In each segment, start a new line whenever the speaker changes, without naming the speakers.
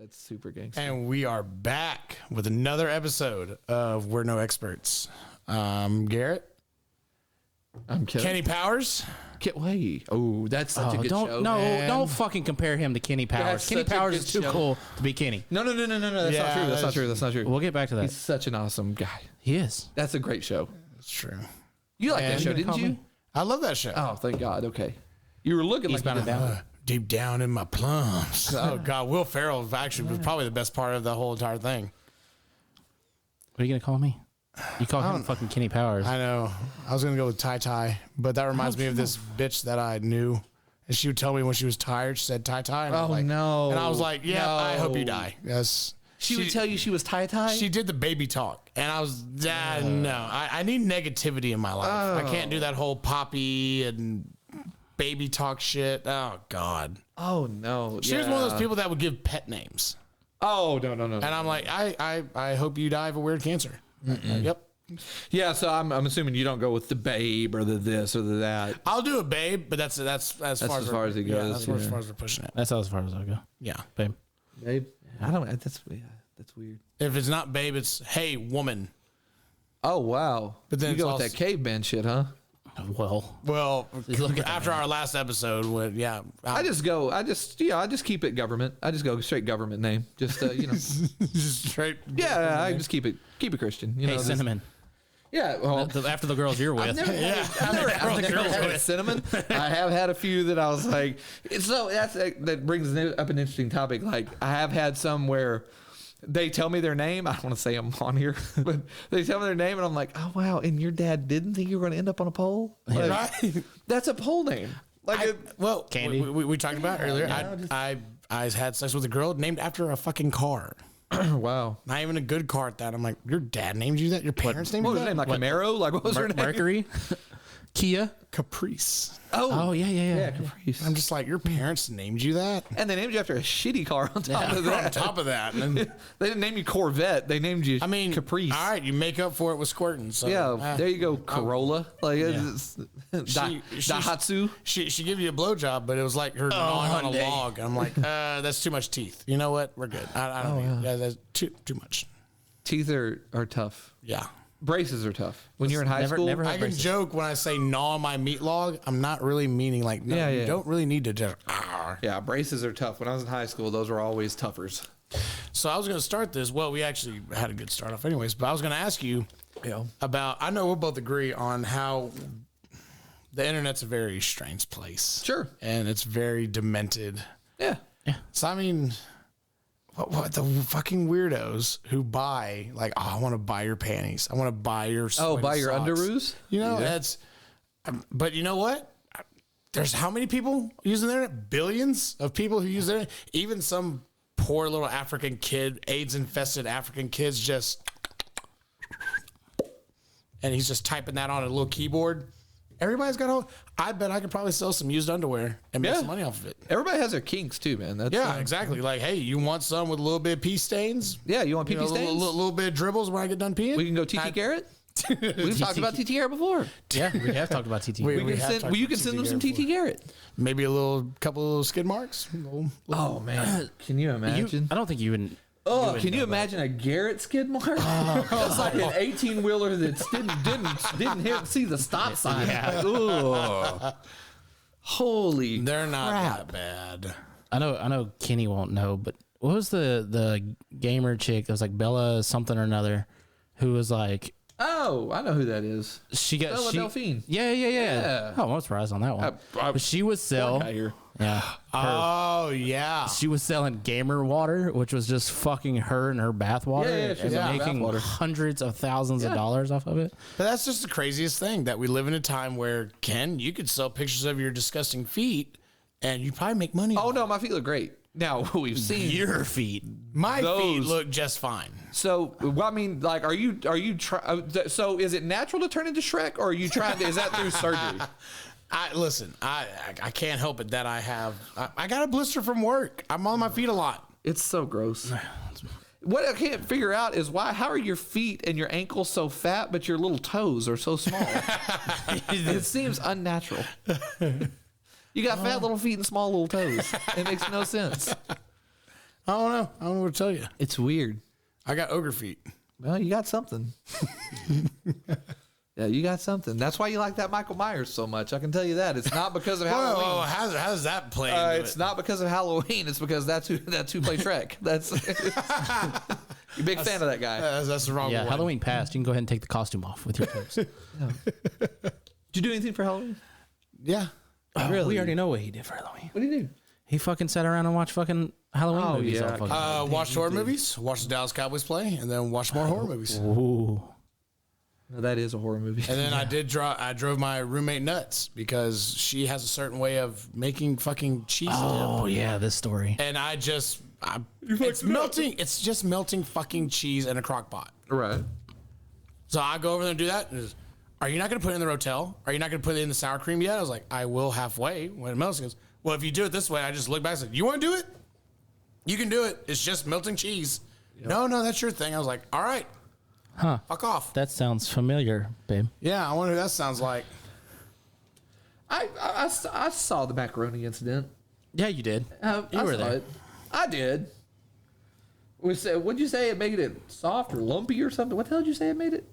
That's super gangster.
And we are back with another episode of We're No Experts. Garrett.
I'm Kevin.
Kenny Powers.
Wait. Oh, that's such a good show.
Don't fucking compare him to Kenny Powers.
That's
Kenny
such a
Powers
good
is too
show.
cool to be Kenny.
No. That's
Yeah,
not true. That's not true. That's not true.
We'll get back to that.
He's such an awesome guy.
He is.
That's a great show.
That's true.
You like
And
that show,
you
didn't
call
you?
me?
I love that show.
Oh, thank God. Okay. You were looking
Eastbound
like
and
you
Down.
Deep down in my plums. Oh, God. Will Ferrell actually was probably the best part of the whole entire thing.
What are you gonna call me? You call him fucking Kenny Powers.
I know. I was going to go with Tai Tai, but that reminds me of this bitch that I knew. And she would tell me when she was tired, she said Tai Tai.
Oh, no.
And I was like, yeah,
No.
I hope you die. Yes.
She would tell you she was tie-tie?
She did the baby talk, and I was, no. I need negativity in my life. I can't do that whole poppy and baby talk shit. Oh, God.
Oh, no.
She was one of those people that would give pet names.
Oh, no.
And I'm like, I hope you die of a weird cancer. Yep.
Yeah, so I'm assuming you don't go with the babe or the this or the that.
I'll do a babe, but that's as far
as
as
far as it goes,
Yeah, that's as
yeah.
far as we're pushing it.
That's as far as I go,
Yeah.
babe.
Babe? I don't. That's weird.
If it's not babe, it's hey woman.
Oh, wow.
But then
you
it's
go with
also-
that caveman shit, huh?
Well,
look at
after our last episode,
I just keep it government. I just go straight government name. Just
just straight.
yeah, I just keep it Christian. You
Hey,
know, this-
Cinnamon.
Yeah, well,
After the girls you're with.
I've never had cinnamon. I have had a few that I was like, so that brings up an interesting topic. Like I have had some where they tell me their name. I don't want to say them on here, but they tell me their name, and I'm like, oh wow! And your dad didn't think you were going to end up on a pole? Like,
Right.
That's a pole name. Like,
Candy. We talked about earlier. I had sex with a girl named after a fucking car.
wow.
Not even a good car at that. I'm like, your dad named you that? Your parents named
What
you
was
that?
her name? Like Camaro? Like what was her name?
Mercury, Kia.
Caprice.
Oh yeah.
Yeah, Caprice.
I'm just like, your parents named you that?
And they named you after a shitty car on top of
On
that.
top of that. And then,
They didn't name you Corvette. They named you Caprice.
All right, you make up for it with squirting. So,
Yeah, there you go, Corolla. Like it's
She-
Daihatsu.
She gave you a blowjob, but it was like her gnawing on a
Hyundai.
log. I'm like, that's too much teeth. You know what? We're good. I don't need yeah, that's too much.
Teeth are tough.
Yeah.
Braces are tough. When you're in high school,
never
I
had
can
braces.
joke when I say gnaw on my meat log. I'm not really meaning like, no,
Yeah,
you
yeah.
don't really need to just.
yeah, braces are tough. When I was in high school, those were always toughers.
So I was going to start this. Well, we actually had a good start off anyways, but I was going to ask you
Yeah.
about, I know we'll both agree on how the internet's a very strange place.
Sure.
And it's very demented.
Yeah.
So, I mean, what the fucking weirdos who buy, like, oh, I want to buy your panties. I want to buy your
Buy your
socks.
underoos?
You know, that's, but you know what? There's how many people using the internet? Billions of people who use the internet. Even some poor little African kid, AIDS infested African kids just, and he's just typing that on a little keyboard. Everybody's got a, I bet I could probably sell some used underwear and make
Yeah.
some money off of it.
Everybody has their kinks too, man. That's
Yeah, exactly. Like, hey, you want some with a little bit of pee stains?
Yeah, you want
You
pee
know,
stains?
a little bit of dribbles when I get done peeing?
We can go TT Garrett. We've talked about TT Garrett before.
Yeah, we have talked about TT.
We
You
have talked
can
about
send them
TT
some
Garrett
TT Garrett.
Maybe couple of little skid marks.
Oh man, can you imagine?
I don't think you would.
Oh, can you imagine a Garrett skid mark? That's like an 18-wheeler that didn't see the stop sign.
Yeah.
Ugh. Holy,
They're not
crap.
that bad.
I know Kenny won't know, but what was the gamer chick? It was like Bella something or another, who was like
Oh, I know who that is.
she got
Bella Delphine.
Yeah. Oh, I'm surprised on that one. But she would sell.
Guy here.
Yeah.
Oh, yeah.
She was selling gamer water, which was just fucking her and her bath water,
Yeah, she's
and
selling
making
bath water.
hundreds of thousands of dollars off of it.
But that's just the craziest thing, that we live in a time where, Ken, you could sell pictures of your disgusting feet and you probably make money.
Oh
on
no, my feet look great. Now we've seen
Your feet.
My feet
those-
look just fine.
So, well, I mean, like, are you so is it natural to turn into Shrek, or are you trying to? Is that through surgery?
I can't help it that I got a blister from work. I'm on my feet a lot.
It's so gross. What I can't figure out is how are your feet and your ankles so fat, but your little toes are so small? It seems unnatural. You got fat little feet and small little toes. It makes no sense.
I don't know. I don't know what to tell you.
It's weird.
I got ogre feet.
Well, you got something. Yeah, you got something. That's why you like that Michael Myers so much. I can tell you that. It's not because of Halloween.
Whoa, how does that play?
It's not because of Halloween. It's because that's who play Shrek. That's you're a big fan of that guy.
That's the wrong
Yeah,
one.
Halloween passed. You can go ahead and take the costume off with your toes.
Did you do anything for Halloween?
Yeah.
Really? We already know what he did for Halloween.
What did you do?
He fucking sat around and watched fucking Halloween movies.
yeah.
All fucking
Watched horror movies, watched the Dallas Cowboys play, and then watched more horror movies.
Ooh.
No, that is a horror movie.
And then I drove my roommate nuts because she has a certain way of making fucking cheese.
Oh yeah, this story.
And it's melting. It's just melting fucking cheese in a crock pot.
Right.
So I go over there and do that. And are you not going to put it in the Rotel? Are you not going to put it in the sour cream yet? I was like, I will halfway when it melts. He goes, well, if you do it this way, I just look back and said, you want to do it? You can do it. It's just melting cheese. Yep. No, that's your thing. I was like, all right.
Huh.
Fuck off.
That sounds familiar, babe.
Yeah, I wonder who that sounds like.
I saw the macaroni incident.
Yeah, you did.
I
were
saw
there.
it. I did. What'd you say? It made it soft or lumpy or something? What the hell did you say it made it?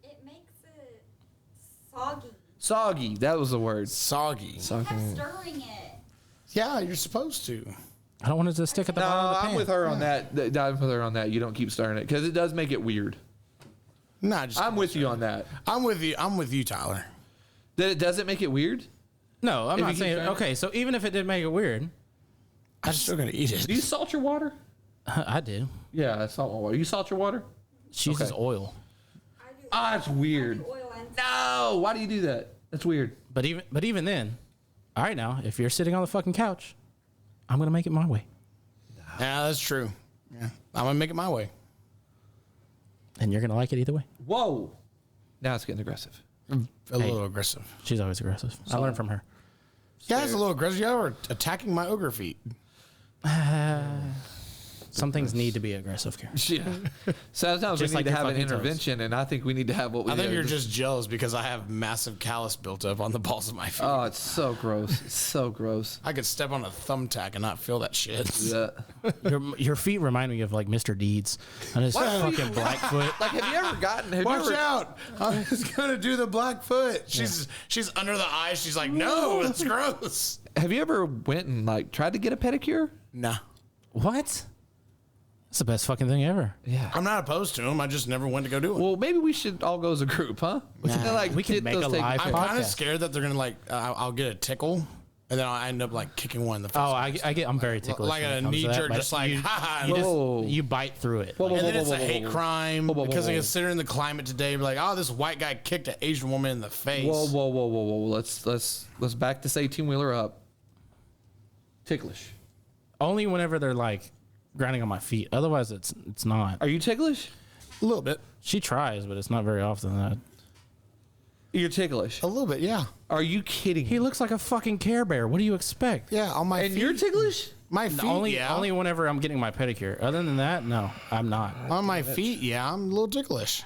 It makes it soggy.
Soggy. That was the word.
Soggy.
Kept stirring it.
Yeah, you're supposed to.
I don't want it to stick at the
No,
bottom of the pan.
I'm with her on that. I'm with her on that. You don't keep stirring it because it does make it weird.
Nah,
I'm with you on that.
I'm with you, Tyler.
That it doesn't make it weird.
No, I'm
If
not
you keep
saying.
trying it?
Okay, so even if it did make it weird,
I'm still gonna eat it.
Do you salt your water?
I do.
Yeah, that's salt water. You salt your water?
She uses
Okay.
oil.
I do
That's weird.
oil and
No, why do you do that? That's weird.
But even then, all right now, if you're sitting on the fucking couch, I'm gonna make it my way,
Yeah, that's true. Yeah, I'm gonna make it my way.
and you're gonna like it either way.
Whoa. Now it's getting aggressive.
A little aggressive.
She's always aggressive. I learned from her.
Yeah, it's a little aggressive. Y'all were attacking my ogre feet.
Some things need to be aggressive, Karen.
Yeah. Sometimes
Just
we
like
need to
your
have an
fucking toes.
intervention, and I think we need to have what we
I think
do.
you're just jealous because I have massive callus built up on the balls of my feet.
Oh, it's so gross. It's so gross.
I could step on a thumbtack and not feel that shit.
Yeah.
Your feet remind me of like Mr. Deeds and his fucking Blackfoot.
Like, have you ever gotten? Have
Watch
you ever,
out! I was gonna do the black foot. She's under the eyes. She's like, no, that's gross.
Have you ever went and like tried to get a pedicure?
Nah,
What? That's the best fucking thing ever.
Yeah.
I'm not opposed to them. I just never went to go do it.
Well, maybe we should all go as a group, huh? We can, like,
we can
get
make
those
a
things-
live
I'm kind of
podcast.
scared that they're gonna like. I'll get a tickle, and then I'll end up like kicking one in the face.
Oh, I'm very ticklish.
like
when
a
it comes to
knee
that,
jerk,
but
just like,
you,
ha
you,
ha.
Whoa.
you bite through it.
Whoa,
Like,
whoa,
And then it's a
whoa,
hate
whoa.
crime
Whoa, whoa,
because
whoa, whoa.
considering the climate today, be like, oh, this white guy kicked an Asian woman in the face.
Whoa, whoa, whoa, whoa, whoa! Let's back this 18-wheeler up. Ticklish.
only whenever they're like grinding on my feet. Otherwise, it's not.
Are you ticklish?
A little bit,
She tries, but it's not very often. That
You're ticklish.
a little bit, yeah,
Are you kidding?
he looks like a fucking Care Bear. What do you expect?
yeah. On my
and
feet,
you're ticklish?
my feet,
Only
yeah.
only whenever I'm getting my pedicure. Other than that, no, I'm not.
on my feet, yeah. I'm a little ticklish.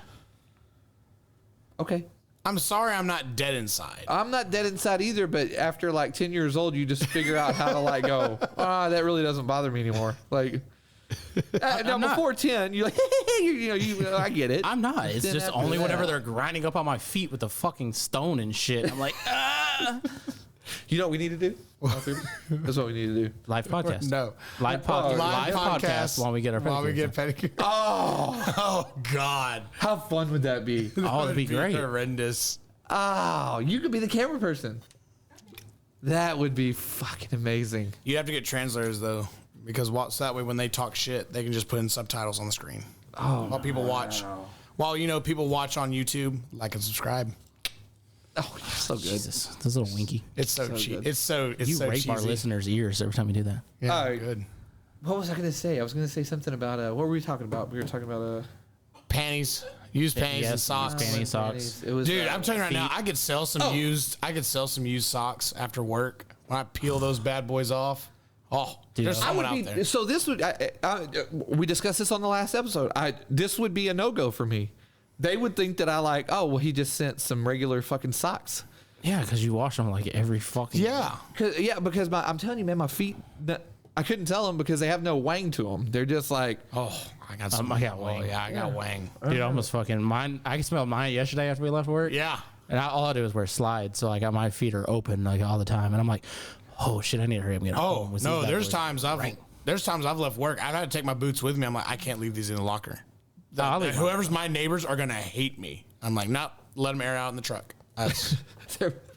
Okay.
I'm sorry, I'm not dead inside.
I'm not dead inside either, but after like 10 years old, you just figure out how to like go, that really doesn't bother me anymore. Like, now
not.
before 10, you're like, I get it.
I'm not. It's
Then
just
after
only
that-
whenever they're grinding up on my feet with the fucking stone and shit. I'm like,
You know what we need to do? That's what we need to do.
live podcast.
No.
Live podcast while we get our pedicure.
While we get pedicure. Oh God.
How fun would that be?
Oh, it'd be great.
Horrendous.
Oh, you could be the camera person. That would be fucking amazing.
You have to get translators though, because so that way when they talk shit, they can just put in subtitles on the screen.
Oh,
While people watch. While people watch on YouTube, like and subscribe.
oh, you're so good.
Jesus, this little winky.
It's so, cheap.
good.
It's so
You
so
rape
cheesy.
our listeners' ears every time you do that.
Yeah,
All right.
good.
What was I going to say? I was going to say something about, what were we talking about? We were talking about,
Panties. Use panties
Yes,
and socks.
use panties. Socks.
It was,
Dude, I'm telling you right now,
feet.
I could sell some used. I could sell some used socks after work when I peel those bad boys off. Oh,
Dude,
there's
I
someone
would
out
be,
there.
so this would, we discussed this on the last episode. This would be a no-go for me. They would think that I like, oh, well, he just sent some regular fucking socks.
Yeah, because you wash them like every fucking.
Yeah,
Because I'm telling you, man, my feet, I couldn't tell them because they have no wang to them. They're just like,
Oh, I got some.
I got wang.
Yeah, I got wang.
Dude, I almost fucking mine. I smelled mine yesterday after we left work.
Yeah.
And all I do is wear slides, so I got my feet are open like all the time, and I'm like, oh shit, I need to hurry up and get
Oh
home. with
no,
these bad
there's
boys.
times I've left work. I've had to take my boots with me. I'm like, I can't leave these in the locker.
I'll leave
Whoever's my neighbors are gonna hate me. I'm like, nope, let them air out in the truck. That's,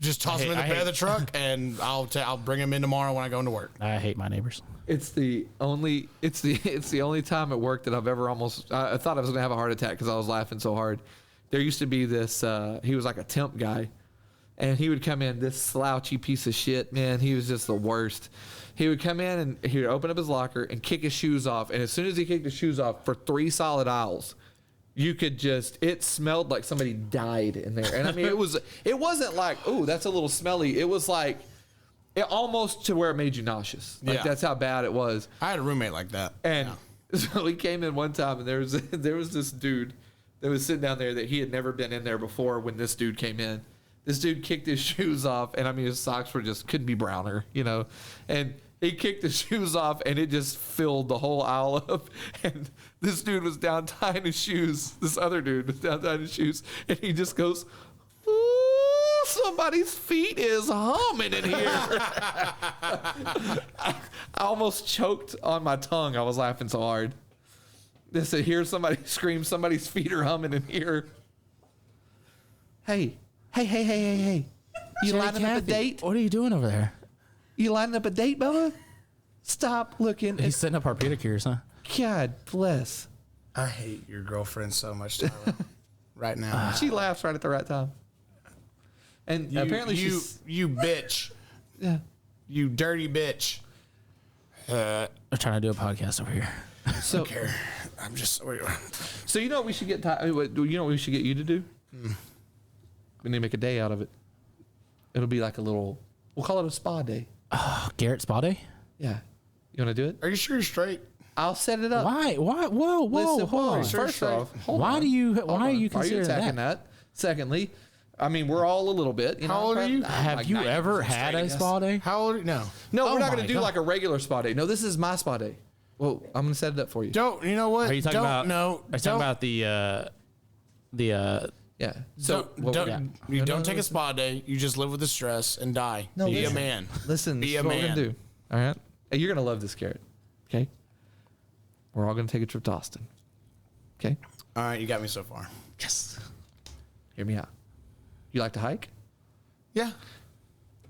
just toss them in the bed of the truck, and I'll bring them in tomorrow when I go into work.
I hate my neighbors.
it's the only time at work that I've ever almost, I thought I was going to have a heart attack because I was laughing so hard. There used to be this, he was like a temp guy, and he would come in, this slouchy piece of shit, man. He was just the worst. He would come in and he would open up his locker and kick his shoes off. And as soon as he kicked his shoes off for 3 solid aisles, you could just, it smelled like somebody died in there. And I mean, it wasn't like, oh, that's a little smelly. It was like, it almost to where it made you nauseous. Like
Yeah.
that's how bad it was.
I had a roommate like that.
And so he came in one time, and there was this dude that was sitting down there that he had never been in there before when this dude came in. This dude kicked his shoes off, and I mean, his socks were just couldn't be browner, you know. And he kicked his shoes off, and it just filled the whole aisle up. And this dude was down tying his shoes. This other dude was down tying his shoes, and he just goes, "Ooh, somebody's feet is humming in here." I almost choked on my tongue. I was laughing so hard. Just to hear somebody scream, somebody's feet are humming in here. Hey. You lining up a date?
What are you doing over there?
You lining up a date, Bella? Stop looking.
He's setting up our pedicures, huh?
God bless.
I hate your girlfriend so much, Tyler. Right now.
She laughs right at the right time. And apparently
you bitch.
Yeah.
You dirty bitch.
We're trying to do a podcast over here.
So,
Care. I'm just.
so you know what we should get? You know what we should get you to do? We need to make a day out of it. It'll be like a little. We'll call it a spa day.
Garrett Spa Day?
Yeah. You want to do it?
Are you sure you're straight?
I'll set it up.
Why? Whoa,
Listen,
hold on.
First off, hold
Why
on.
do you?
Hold
Why are
on.
you considering
attacking
that?
Secondly, I mean, we're all a little bit. You know,
How old are you?
I'm
Have
like
you
90%
ever
straight,
had
I
a
guess.
spa day?
How old are you? No.
No,
Oh
we're not
my
going to do
God.
like a regular spa day. No, this is my spa day. Well, I'm going to set it up for you.
Don't. You know what?
Are you talking
don't,
about?
No.
Are you talking about the
Yeah. So
You don't take a spa day. You just live with the stress and die.
No,
Be a
listen.
man.
Listen,
Be
this
a
is what we're
man.
gonna do. All right, hey, you're gonna love this, Garrett. Okay, we're all gonna take a trip to Austin. Okay,
All right, you got me so far.
yes. Hear me out. You like to hike?
Yeah.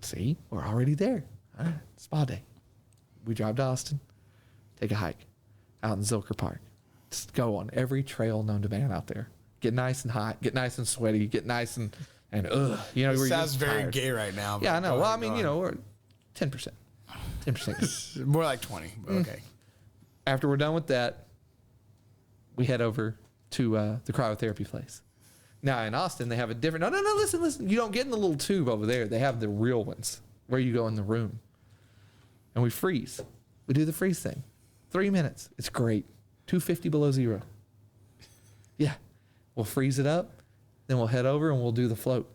See, we're already there. All right, spa day. We drive to Austin, take a hike out in Zilker Park. Just go on every trail known to man out there. Get nice and hot. Get nice and sweaty. Get nice and you know.
It
we're
sounds
just
very
tired.
gay right now.
Yeah, I
but
know.
go
Well, I
ahead,
mean,
go
you
on.
know, we're 10%. 10%.
More like 20. But okay.
After we're done with that, we head over to the cryotherapy place. Now in Austin, they have a different. No, listen. You don't get in the little tube over there. They have the real ones where you go in the room, and we freeze. We do the freeze thing. 3 minutes. It's great. 250 below zero. Yeah, we'll freeze it up, then we'll head over and we'll do the float.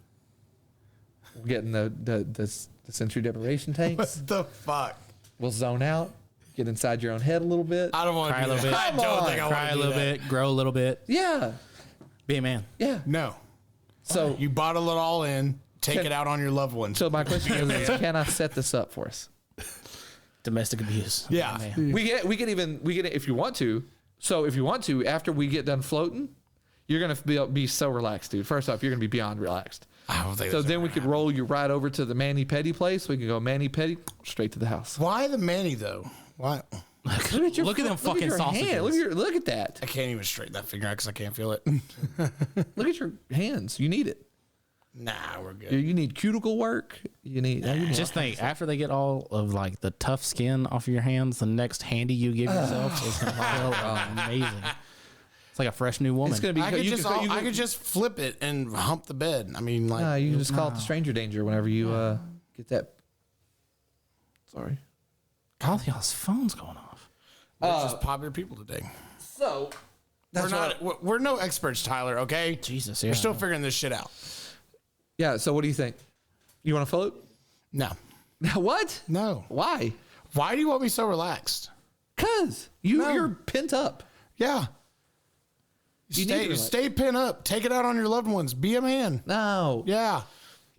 We'll get in the sensory deprivation tanks.
What the fuck?
We'll zone out. Get inside your own head a little bit.
I don't want
Cry
to
a
do
little
that.
bit.
I don't
Come
think I
cry
want
a
to do
little
that.
bit, grow a little bit,
Yeah,
be a man.
yeah.
No.
So
You bottle it all in, take
Can-
it out on your loved ones.
So my question is, can I set this up for us?
Domestic abuse.
Yeah.
Man.
We get if you want to. So if you want to, after we get done floating, you're gonna be so relaxed, dude. First off, you're gonna be beyond relaxed.
I don't think
So
that's
then
ever
we could
happened.
roll you right over to the Manny Petty place. We can go Manny Petty straight to the house.
Why the Manny though? Why?
Look at them fucking
your
sausages.
hand. Look at that.
I can't even straighten that finger out because I can't feel it.
Look at your hands. You need it.
Nah, we're good.
You need cuticle work. You need.
Just think, after they get all of like the tough skin off of your hands, the next handy you give yourself is gonna feel amazing. It's like a fresh new woman.
It's gonna be.
I could
you
just
could- you
I
could-
could just flip it and hump the bed. I mean, like
No, you can just call it the stranger danger whenever you get that. Sorry.
all y'all's phones going off.
we're just popular people today.
So
We're no experts, Tyler. Okay,
Jesus,
we're
yeah.
still figuring this shit out.
yeah. So what do you think? You want to float?
No,
What?
no.
Why?
Why do you want me so relaxed?
Cause you're pent up.
Yeah.
You need to relax.
Stay pent up. Take it out on your loved ones. Be a man.
No.
Yeah.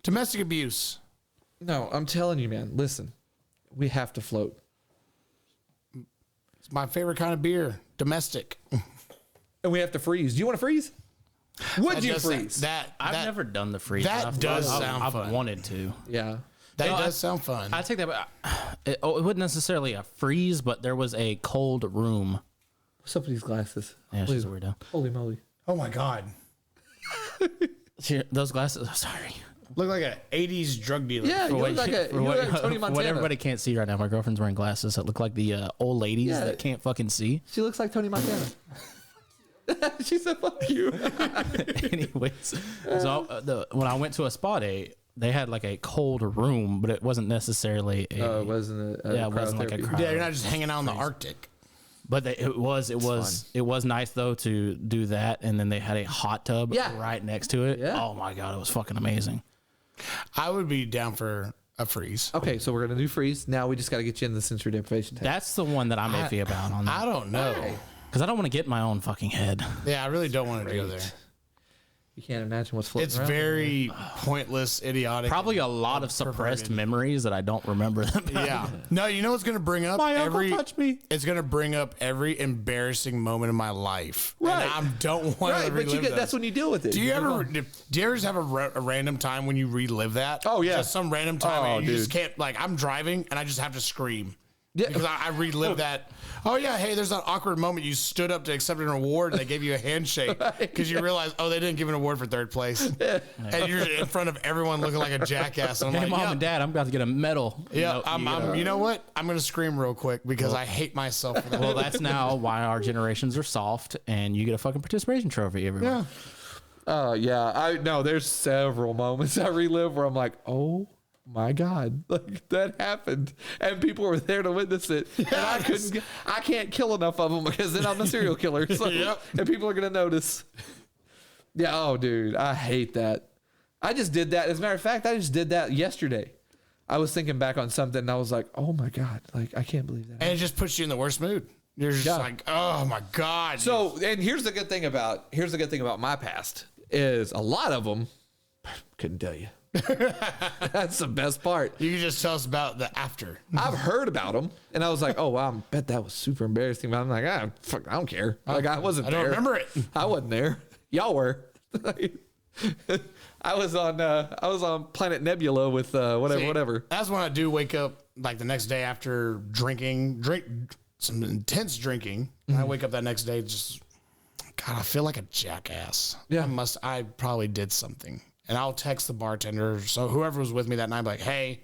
Domestic abuse.
No, I'm telling you, man. Listen, we have to float.
It's my favorite kind of beer. Domestic.
And we have to freeze. Do you want to freeze? Would you freeze?
I've never done the freeze.
that does sound fun.
I've wanted to.
Yeah.
That does sound fun.
I take that back. It wasn't necessarily a freeze, but there was a cold room.
What's up with these glasses?
Yeah, she's a weirdo.
Holy moly.
Oh my God.
Here, those glasses. Sorry.
Look like an 80s drug dealer.
Yeah, you look like Tony
For what
Montana.
everybody can't see right now, my girlfriend's wearing glasses that look like the old ladies
Yeah.
that can't fucking see.
She looks like Tony Montana. She said, fuck you.
Anyways, so when I went to a spa day, they had like a cold room, but it wasn't necessarily a.
Oh, it wasn't a
Yeah, it wasn't like a
cryotherapy.
cryo-
Yeah, you're not just hanging out in the Arctic.
But it was nice though to do that, and then they had a hot tub
Yeah.
right next to it.
Yeah.
Oh my god, it was fucking amazing.
I would be down for a freeze.
Okay, so we're going to do freeze. Now we just got to get you in the sensory deprivation test.
That's the one that I'm iffy about on
I
that
don't know.
because I don't want to get in my own fucking head.
Yeah, I really don't want to go there.
You can't imagine what's floating
It's
around.
very pointless, idiotic.
Probably a lot of suppressed memories that I don't remember them.
Yeah. No, you know what's going to bring up
My uncle touched me.
It's going to bring up every embarrassing moment in my life.
Right.
And I don't want
Right,
to
but
relive
you get,
those.
that's when you deal with it.
Do you
move
ever
on.
do you ever just have a random time when you relive that?
Oh, yeah.
Just some random time
Oh,
and you just
dude.
can't, like, I'm driving and I just have to scream.
Yeah.
Because I relive that. Oh, yeah, hey, there's that awkward moment you stood up to accept an award and they gave you a handshake because you realized, oh, they didn't give an award for third place. And you're in front of everyone looking like a jackass. And I'm
Hey,
like,
mom
yeah,
and dad, I'm about to get a medal.
yeah, you know what? I'm going to scream real quick because I hate myself for that.
Well, that's now why our generations are soft, and you get a fucking participation trophy everyone.
yeah.
Yeah. There's several moments I relive where I'm like, oh my God, like that happened. And people were there to witness it. And I can't kill enough of them because then I'm a serial killer. So,
Yep.
And people are going to notice. Yeah. Oh, dude, I hate that. I just did that. As a matter of fact, I just did that yesterday. I was thinking back on something and I was like, oh my God, like I can't believe that.
And it just puts you in the worst mood. You're just like, oh my God.
So, and here's the good thing about my past is a lot of them couldn't tell you. That's the best part.
you can just tell us about the after.
I've heard about them, and I was like, "Oh wow, I bet that was super embarrassing." But I'm like, I don't care. Like I wasn't
I
there.
don't remember it.
I wasn't there. Y'all were. I was on Planet Nebula with whatever.
That's when I do wake up like the next day after drink some intense drinking. And I wake up that next day just, God, I feel like a jackass.
Yeah.
I probably did something. And I'll text the bartender. So whoever was with me that night, I'm like, hey,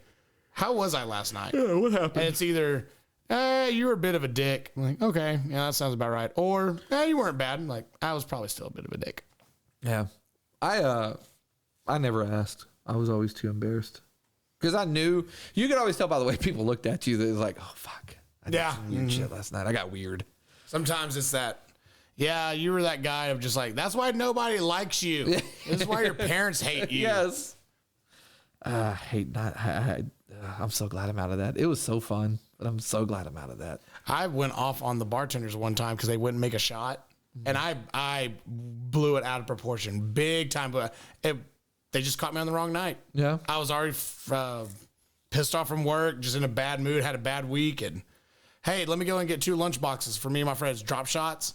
how was I last night?
Yeah, what happened?
And it's either, you were a bit of a dick. I'm like, okay, yeah, that sounds about right. Or, you weren't bad. I'm like, I was probably still a bit of a dick.
Yeah, I never asked. I was always too embarrassed because I knew you could always tell by the way people looked at you. That it was like, oh fuck, I did some weird shit last night. I got weird.
Sometimes it's that, yeah, you were that guy of just like, that's why nobody likes you. This is why your parents hate you.
Yes. I hate not. I'm so glad I'm out of that. It was so fun, but I'm so glad I'm out of that.
I went off on the bartenders one time because they wouldn't make a shot, and I blew it out of proportion, big time. But they just caught me on the wrong night.
Yeah.
I was already pissed off from work, just in a bad mood, had a bad week, and hey, let me go and get 2 lunch boxes for me and my friends, drop shots,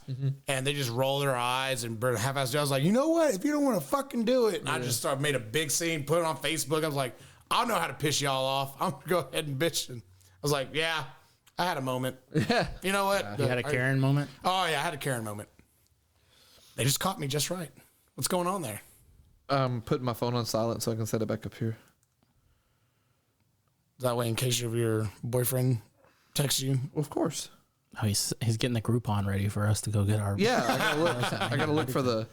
and they just roll their eyes and burn half-assed. I was like, you know what? If you don't want to fucking do it, and I just made a big scene, put it on Facebook. I was like, I'll know how to piss y'all off. I'm gonna go ahead and bitch. And I was like, yeah, I had a moment.
Yeah.
You know what?
You had a Karen moment?
Oh yeah, I had a Karen moment. They just caught me just right. What's going on there?
I'm putting my phone on silent so I can set it back up here.
That way, in case your boyfriend texts you.
Of course.
Oh, he's getting the Groupon ready for us to go get our.
Yeah, I gotta look. I gotta look for the.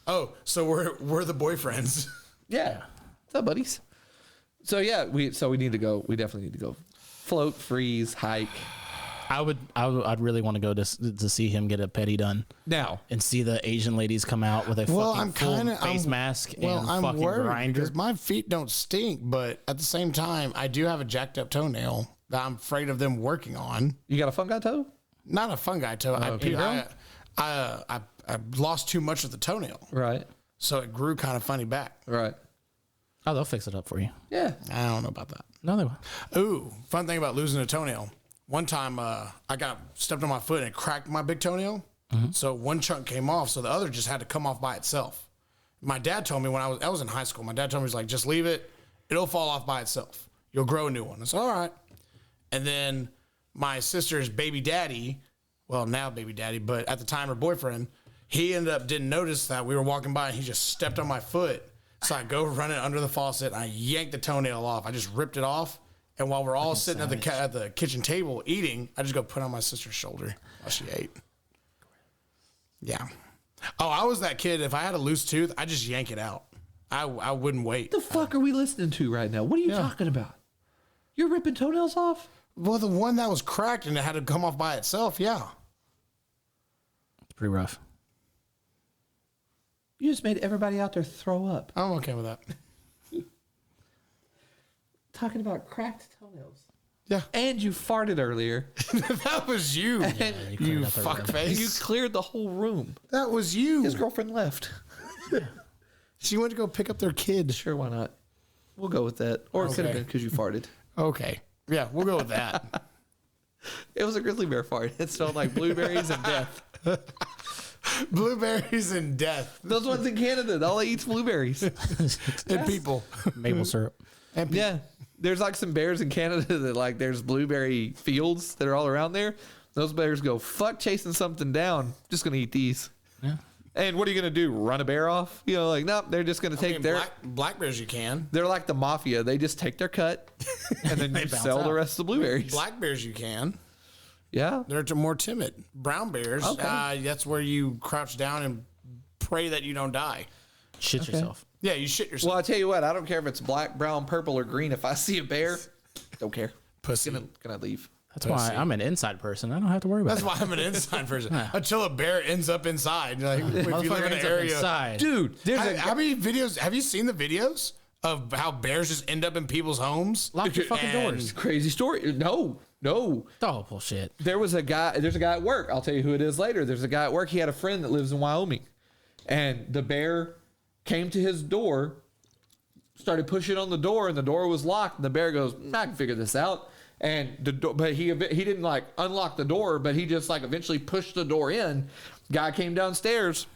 Oh, so we're the boyfriends.
Yeah. What's up, buddies? So yeah, we need to go. We definitely need to go. Float, freeze, hike.
I'd really want to go to see him get a pedi done
Now,
and see the Asian ladies come out with a fucking full face mask and
I'm
fucking
worried
grinder.
because my feet don't stink, but at the same time, I do have a jacked up toenail, that I'm afraid of them working on.
You got a fungi toe?
Not a fungi toe. I lost too much of the toenail,
Right.
so it grew kind of funny back.
Right.
Oh, they'll fix it up for you.
Yeah.
I don't know about that.
No, they will.
Ooh, fun thing about losing a toenail. One time I got stepped on my foot and it cracked my big toenail. So one chunk came off, so the other just had to come off by itself. My dad told me when I was in high school, my dad told me, he's like, just leave it. It'll fall off by itself. You'll grow a new one. I said, all right. And then my sister's baby daddy, well, now baby daddy, but at the time her boyfriend, he ended up didn't notice that we were walking by and he just stepped on my foot. So I go running under the faucet and I yanked the toenail off. I just ripped it off. And while we're all sitting at the kitchen table eating, I just go put it on my sister's shoulder while she ate. Yeah. Oh, I was that kid. If I had a loose tooth, I just yank it out. I wouldn't wait.
What the fuck are we listening to right now? What are you talking about? You're ripping toenails off?
Well, the one that was cracked and it had to come off by itself, yeah.
It's pretty rough.
You just made everybody out there throw up.
I'm okay with that.
Talking about cracked toenails.
Yeah.
And you farted earlier.
That was you. You fuckface.
You cleared the whole room.
That was you.
His girlfriend left.
She went to go pick up their kid.
Sure, why not? We'll go with that. Or it could have
Okay.
been because you farted.
Okay. Yeah, we'll go with that.
It was a grizzly bear fart. It smelled like blueberries and death.
Blueberries and death.
Those ones in Canada, all they eat's blueberries.
And people.
Maple syrup.
And people.
Yeah. There's like some bears in Canada that like there's blueberry fields that are all around there. Those bears go, fuck chasing something down. Just gonna eat these.
Yeah.
And what are you gonna do? Run a bear off? You know, like nope, they're just gonna take their
black bears you can.
they're like the mafia. They just take their cut and then you
bounce
sell the
out.
rest of the blueberries.
Black bears you can.
Yeah.
They're more timid. Brown bears,
Okay.
that's where you crouch down and pray that you don't die.
Shit yourself.
Yeah, you shit yourself.
Well, I tell you what, I don't care if it's black, brown, purple, or green. If I see a bear, don't care.
Pussy.
Gonna leave.
That's why I'm an inside person. I don't have to worry about
That's
it.
why I'm an inside person. Until a bear ends up inside. Like, if you live
Motherfucker
in an
ends up
area.
inside.
Dude, there's
How many videos? Have you seen the videos of how bears just end up in people's homes?
Lock your fucking
And-
doors.
crazy story. No.
Oh, bullshit.
There's a guy at work. I'll tell you who it is later. There's a guy at work. He had a friend that lives in Wyoming. And the bear came to his door, started pushing on the door, and the door was locked. And the bear goes, I can figure this out. And the door, but he didn't like unlock the door, but he just like eventually pushed the door in. Guy came downstairs,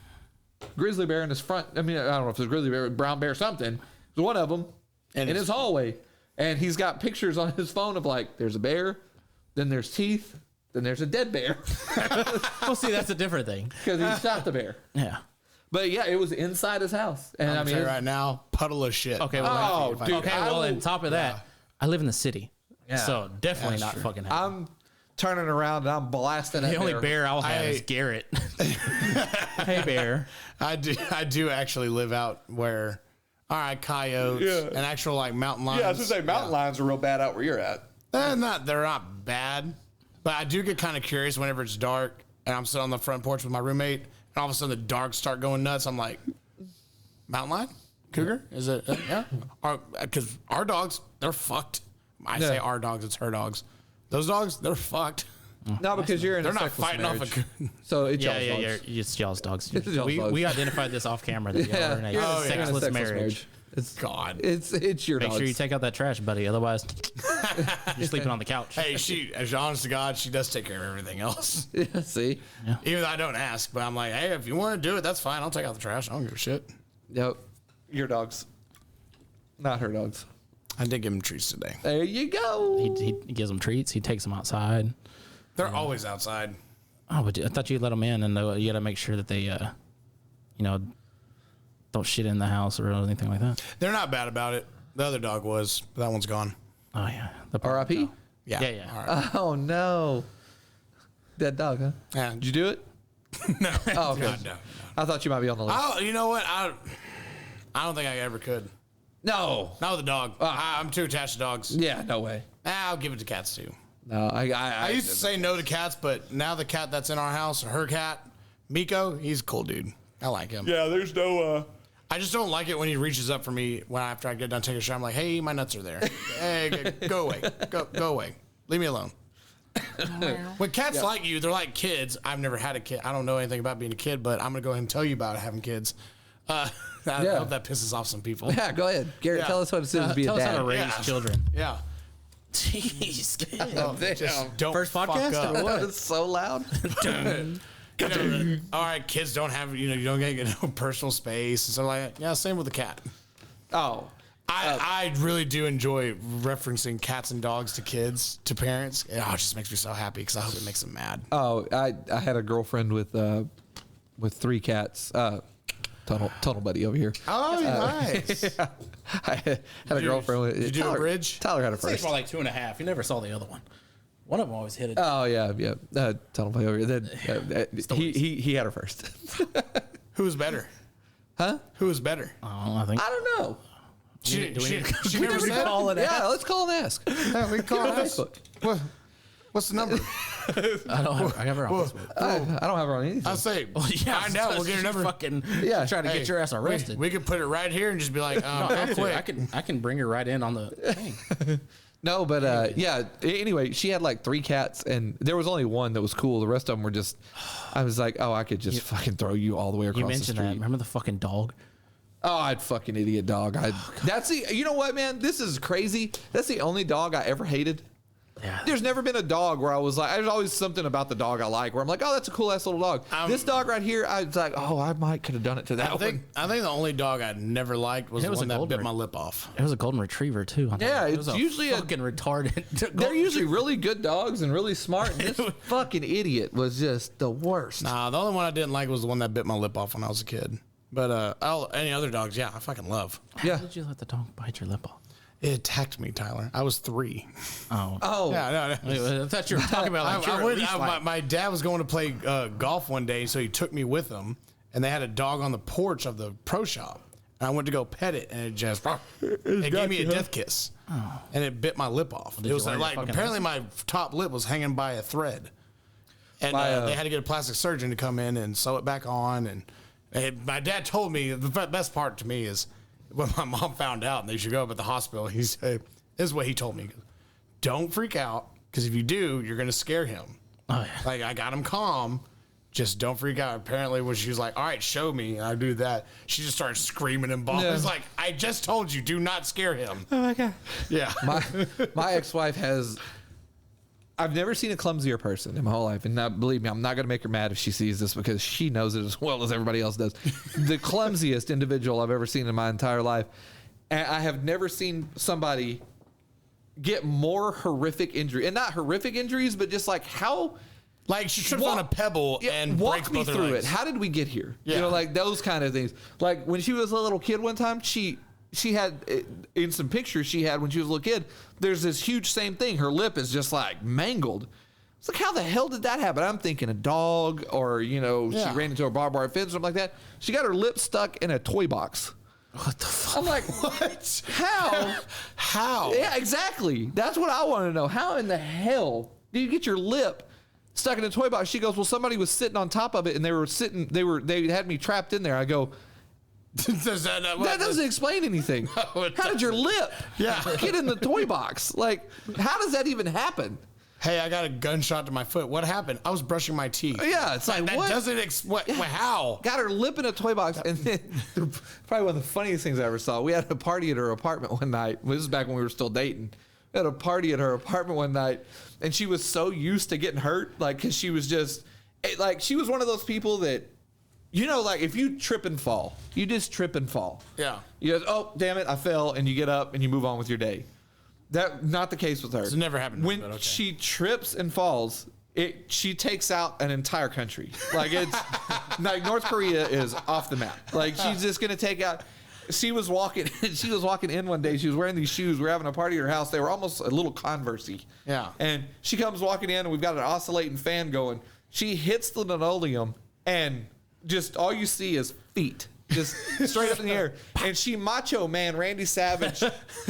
grizzly bear in his front. I mean, I don't know if it's a grizzly bear, brown bear, something. It was one of them in his hallway. And he's got pictures on his phone of like, there's a bear, then there's teeth, then there's a dead bear
Well, see, that's a different thing.
because he shot the bear.
Yeah.
But yeah, it was inside his house. And
I'm telling you right now, puddle of shit.
Okay, well,
Oh, dude,
okay,
I
well,
will-
on top of that, I live in the city.
Yeah.
So definitely
That's
not
true.
fucking happening.
I'm turning around and I'm blasting
The
that
only bear I'll have is
I-
Garrett. Hey, bear.
I do actually live out where, all right, coyotes and actual like mountain lions.
lions are real bad out where you're at.
They're not bad, but I do get kind of curious whenever it's dark and I'm sitting on the front porch with my roommate and all of a sudden the dogs start going nuts. I'm like, mountain lion, cougar, is it? Yeah, because our dogs, they're fucked. I say our dogs, it's her dogs. Those dogs, they're fucked.
No, because you're in
They're
a
not
sexless
fighting off
marriage.
a.
So it's
Yeah,
y'all's
yeah,
dogs.
it's y'all's dogs.
It's y'all's dogs.
We identified this off camera that y'all are in a
You're in a
sexless marriage.
It's
God.
it's your
Make
dogs.
sure you take out that trash, buddy. Otherwise, you're sleeping on the couch.
Hey, as honest to God, she does take care of everything else.
Yeah, see.
Even though I don't ask, but I'm like, hey, if you want to do it, that's fine. I'll take out the trash. I don't give a shit.
Yep. Your dogs. Not her dogs.
I did give them treats today.
There you go.
He gives them treats. He takes them outside.
They're always outside.
Oh, but I thought you let them in, and you got to make sure that they, don't shit in the house or anything like that.
They're not bad about it. The other dog was, but that one's gone.
Oh yeah, the
R.I.P.
Yeah.
Yeah.
All right.
Oh no. Dead dog, huh?
Yeah.
Did you do it?
No.
Oh, okay.
God, no.
I thought you might be on the list.
Oh, you know what? I don't think I ever could.
No.
Not with a dog. I'm too attached to dogs.
Yeah, no way.
I'll give it to cats too.
No,
I used to say no to cats, but now the cat that's in our house, her cat, Miko, he's a cool dude. I like him.
Yeah, there's no
I just don't like it when he reaches up for me after I get done taking a shower. I'm like, hey, my nuts are there. Hey, go away. Go away. Leave me alone. When cats like you, they're like kids. I've never had a kid. I don't know anything about being a kid, but I'm gonna go ahead and tell you about having kids. I hope that pisses off some people.
Yeah, go ahead, Garrett.
Yeah.
Tell us what it's to be
Tell
a
us how
dad.
to raise
Yeah.
children.
Yeah.
Jeez.
Just don't
First
fuck
podcast
up.
or what?
It's so loud.
You know, all right, kids don't have, you don't get no personal space and stuff like that. Yeah, same with the cat.
Oh,
I really do enjoy referencing cats and dogs to kids, to parents. It just makes me so happy because I hope it makes them mad.
oh, I had a girlfriend with 3 cats. Tunnel buddy over here.
Oh, nice.
I had a girlfriend with.
Did you do a
Tyler,
bridge?
Tyler had a
I think it's
first.
more like 2.5. You never saw the other one. One of them always hit it.
Oh yeah. Tunnel buddy over here. Then he had her first.
Who's better?
Huh?
Who is better?
I think.
I don't know.
She
do we need to-
she
we
never
never
said?
call it out.
Yeah, let's call and ask.
Yeah, we call
Get on
it.
Facebook.
What's the number?
I don't. I have her on Facebook.
I don't have her on anything.
I'll say.
Well, yeah,
find out. We'll get her number.
Fucking
Yeah.
trying to
Hey,
get your ass arrested.
We could put it right here and just be like,
no,
real
actually,
quick.
I can bring her right in on the thing.
No, but yeah. Anyway, she had like 3 cats, and there was only one that was cool. The rest of them were just. I was like, oh, I could just fucking throw you all the way across
You
the
mentioned
street.
that. Remember the fucking dog?
Oh, I'd fucking idiot dog. That's the. You know what, man? This is crazy. That's the only dog I ever hated.
Yeah.
There's never been a dog where I was like, there's always something about the dog I like where I'm like, oh, that's a cool ass little dog. This dog right here, I was like, oh, I might could have done it to that
I think the only dog I never liked was
It
the
was
one
a
that
golden
bit my lip off.
It was a golden retriever too. I thought.
Yeah,
It
it's
was
usually a-
fucking retarded.
They're usually really good dogs and really smart. And this fucking idiot was just the worst.
Nah, the only one I didn't like was the one that bit my lip off when I was a kid. But any other dogs, yeah, I fucking love.
Yeah.
How did you let the dog bite your lip off?
It attacked me, Tyler. I was 3.
Oh.
Oh,
Yeah, no.
Wait, I thought you were talking about like you were at least like-
My dad was going to play golf one day, so he took me with him, and they had a dog on the porch of the pro shop. And I went to go pet it, and it gave me a death kiss, and it bit my lip off. It
you
was
learn to
like
fucking
apparently my top lip was hanging by a thread, and they had to get a plastic surgeon to come in and sew it back on. And my dad told me the best part to me is when my mom found out and they should go up at the hospital. He said, "This is what he told me: don't freak out, because if you do, you're gonna scare him."
Oh, yeah.
Like, I got him calm. Just don't freak out. Apparently, when she was like, all right, show me, and I do that, she just started screaming and bawling.
Yeah.
It's like, I just told you, do not scare him.
Oh my god.
Yeah.
My ex-wife has. I've never seen a clumsier person in my whole life, and now, believe me, I'm not going to make her mad if she sees this because she knows it as well as everybody else does. The clumsiest individual I've ever seen in my entire life, and I have never seen somebody get more horrific injury, and not horrific injuries, but just like how.
Like, she tripped on a pebble and
walk
breaks
me
both her
through
legs.
it. How did we get here?
Yeah.
You know, like those kind of things. Like when she was a little kid one time, she had in some pictures she had when she was a little kid. There's this huge same thing. Her lip is just like mangled. It's like, how the hell did that happen? I'm thinking a dog, or she ran into a barbed wire fence or something like that. She got her lip stuck in a toy box.
What the fuck?
I'm like,
What?
how?
How?
Yeah, exactly. That's what I want to know. How in the hell do you get your lip stuck in a toy box? She goes, well, somebody was sitting on top of it, and they had me trapped in there. I go,
Does that not,
that doesn't explain anything.
No, it
How did your lip
Yeah.
get in the toy box? Like, how does that even happen?
Hey, I got a gunshot to my foot. What happened? I was brushing my teeth.
Yeah, it's like,
That
what?
doesn't how?
Got her lip in a toy box, and then probably one of the funniest things I ever saw. We had a party at her apartment one night. This is back when we were still dating. We had a party at her apartment one night, and she was so used to getting hurt, like, because she was just like, she was one of those people that, like, if you trip and fall, you just trip and fall.
Yeah.
You go, oh damn it, I fell, and you get up and you move on with your day. That not the case with her.
It's never happened to me,
When
but okay.
she trips and falls, she takes out an entire country. Like, it's like North Korea is off the map. Like, she's just gonna take out. She was walking in one day. She was wearing these shoes. We were having a party at her house. They were almost a little Converse-y.
Yeah.
And she comes walking in, and we've got an oscillating fan going. She hits the linoleum, and just all you see is feet. Just straight up in the air. And she Macho Man Randy Savage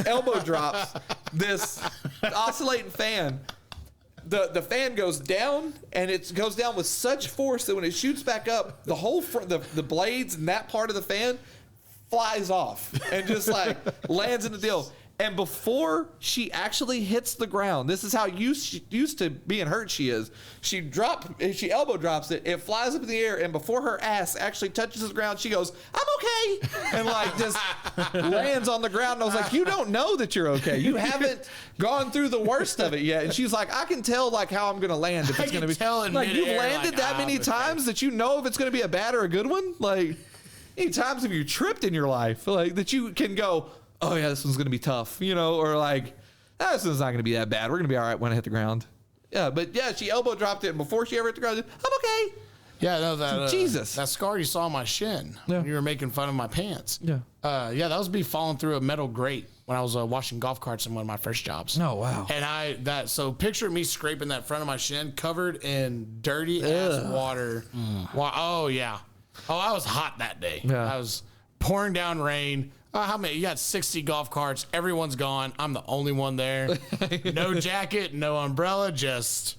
elbow drops this oscillating fan. The fan goes down, and it goes down with such force that when it shoots back up, the whole the blades and that part of the fan flies off and just like lands in the deal. And before she actually hits the ground, this is how used to being hurt she is. She elbow drops it, it flies up in the air, and before her ass actually touches the ground, she goes, "I'm okay," and like just lands on the ground. And I was like, "You don't know that you're okay. You haven't gone through the worst of it yet." And she's like, "I can tell like how I'm gonna land if it's gonna be like you've landed that many times that you know if it's gonna be a bad or a good one. Like, how many times have you tripped in your life like that you can go, oh yeah, this one's gonna be tough, you know, or like, this one's not gonna be that bad. We're gonna be all right when I hit the ground." Yeah, but yeah, she elbow dropped it, and before she ever hit the ground, I'm okay.
Yeah, no, that
Jesus.
that scar you saw on my shin.
Yeah.
When you were making fun of my pants.
Yeah.
Yeah, that was me falling through a metal grate when I was washing golf carts in one of my first jobs.
Oh, wow.
And so picture me scraping that front of my shin, covered in dirty ass water. Oh yeah. Oh, I was hot that day.
Yeah.
I was pouring down rain. How many? You got 60 golf carts. Everyone's gone. I'm the only one there. No jacket, no umbrella. Just,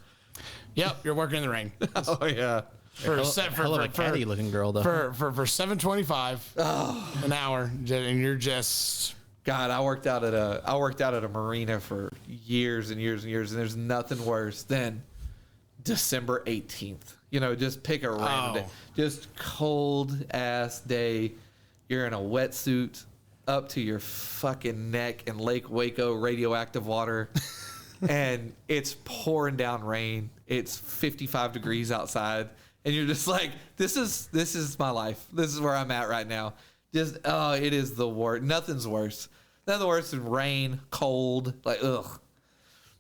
yep, you're working in the rain.
Oh yeah.
Hell of a catty looking girl though.
For $7.25 an hour, and you're just
God, I worked out at a marina for years and years and years, and there's nothing worse than December 18th. You know, just pick a random day. Just cold ass day. You're in a wetsuit up to your fucking neck in Lake Waco radioactive water. And it's pouring down rain. It's 55 degrees outside. And you're just like, this is my life. This is where I'm at right now. Just, it is the worst. Nothing's worse. Nothing worse than rain, cold, like, ugh.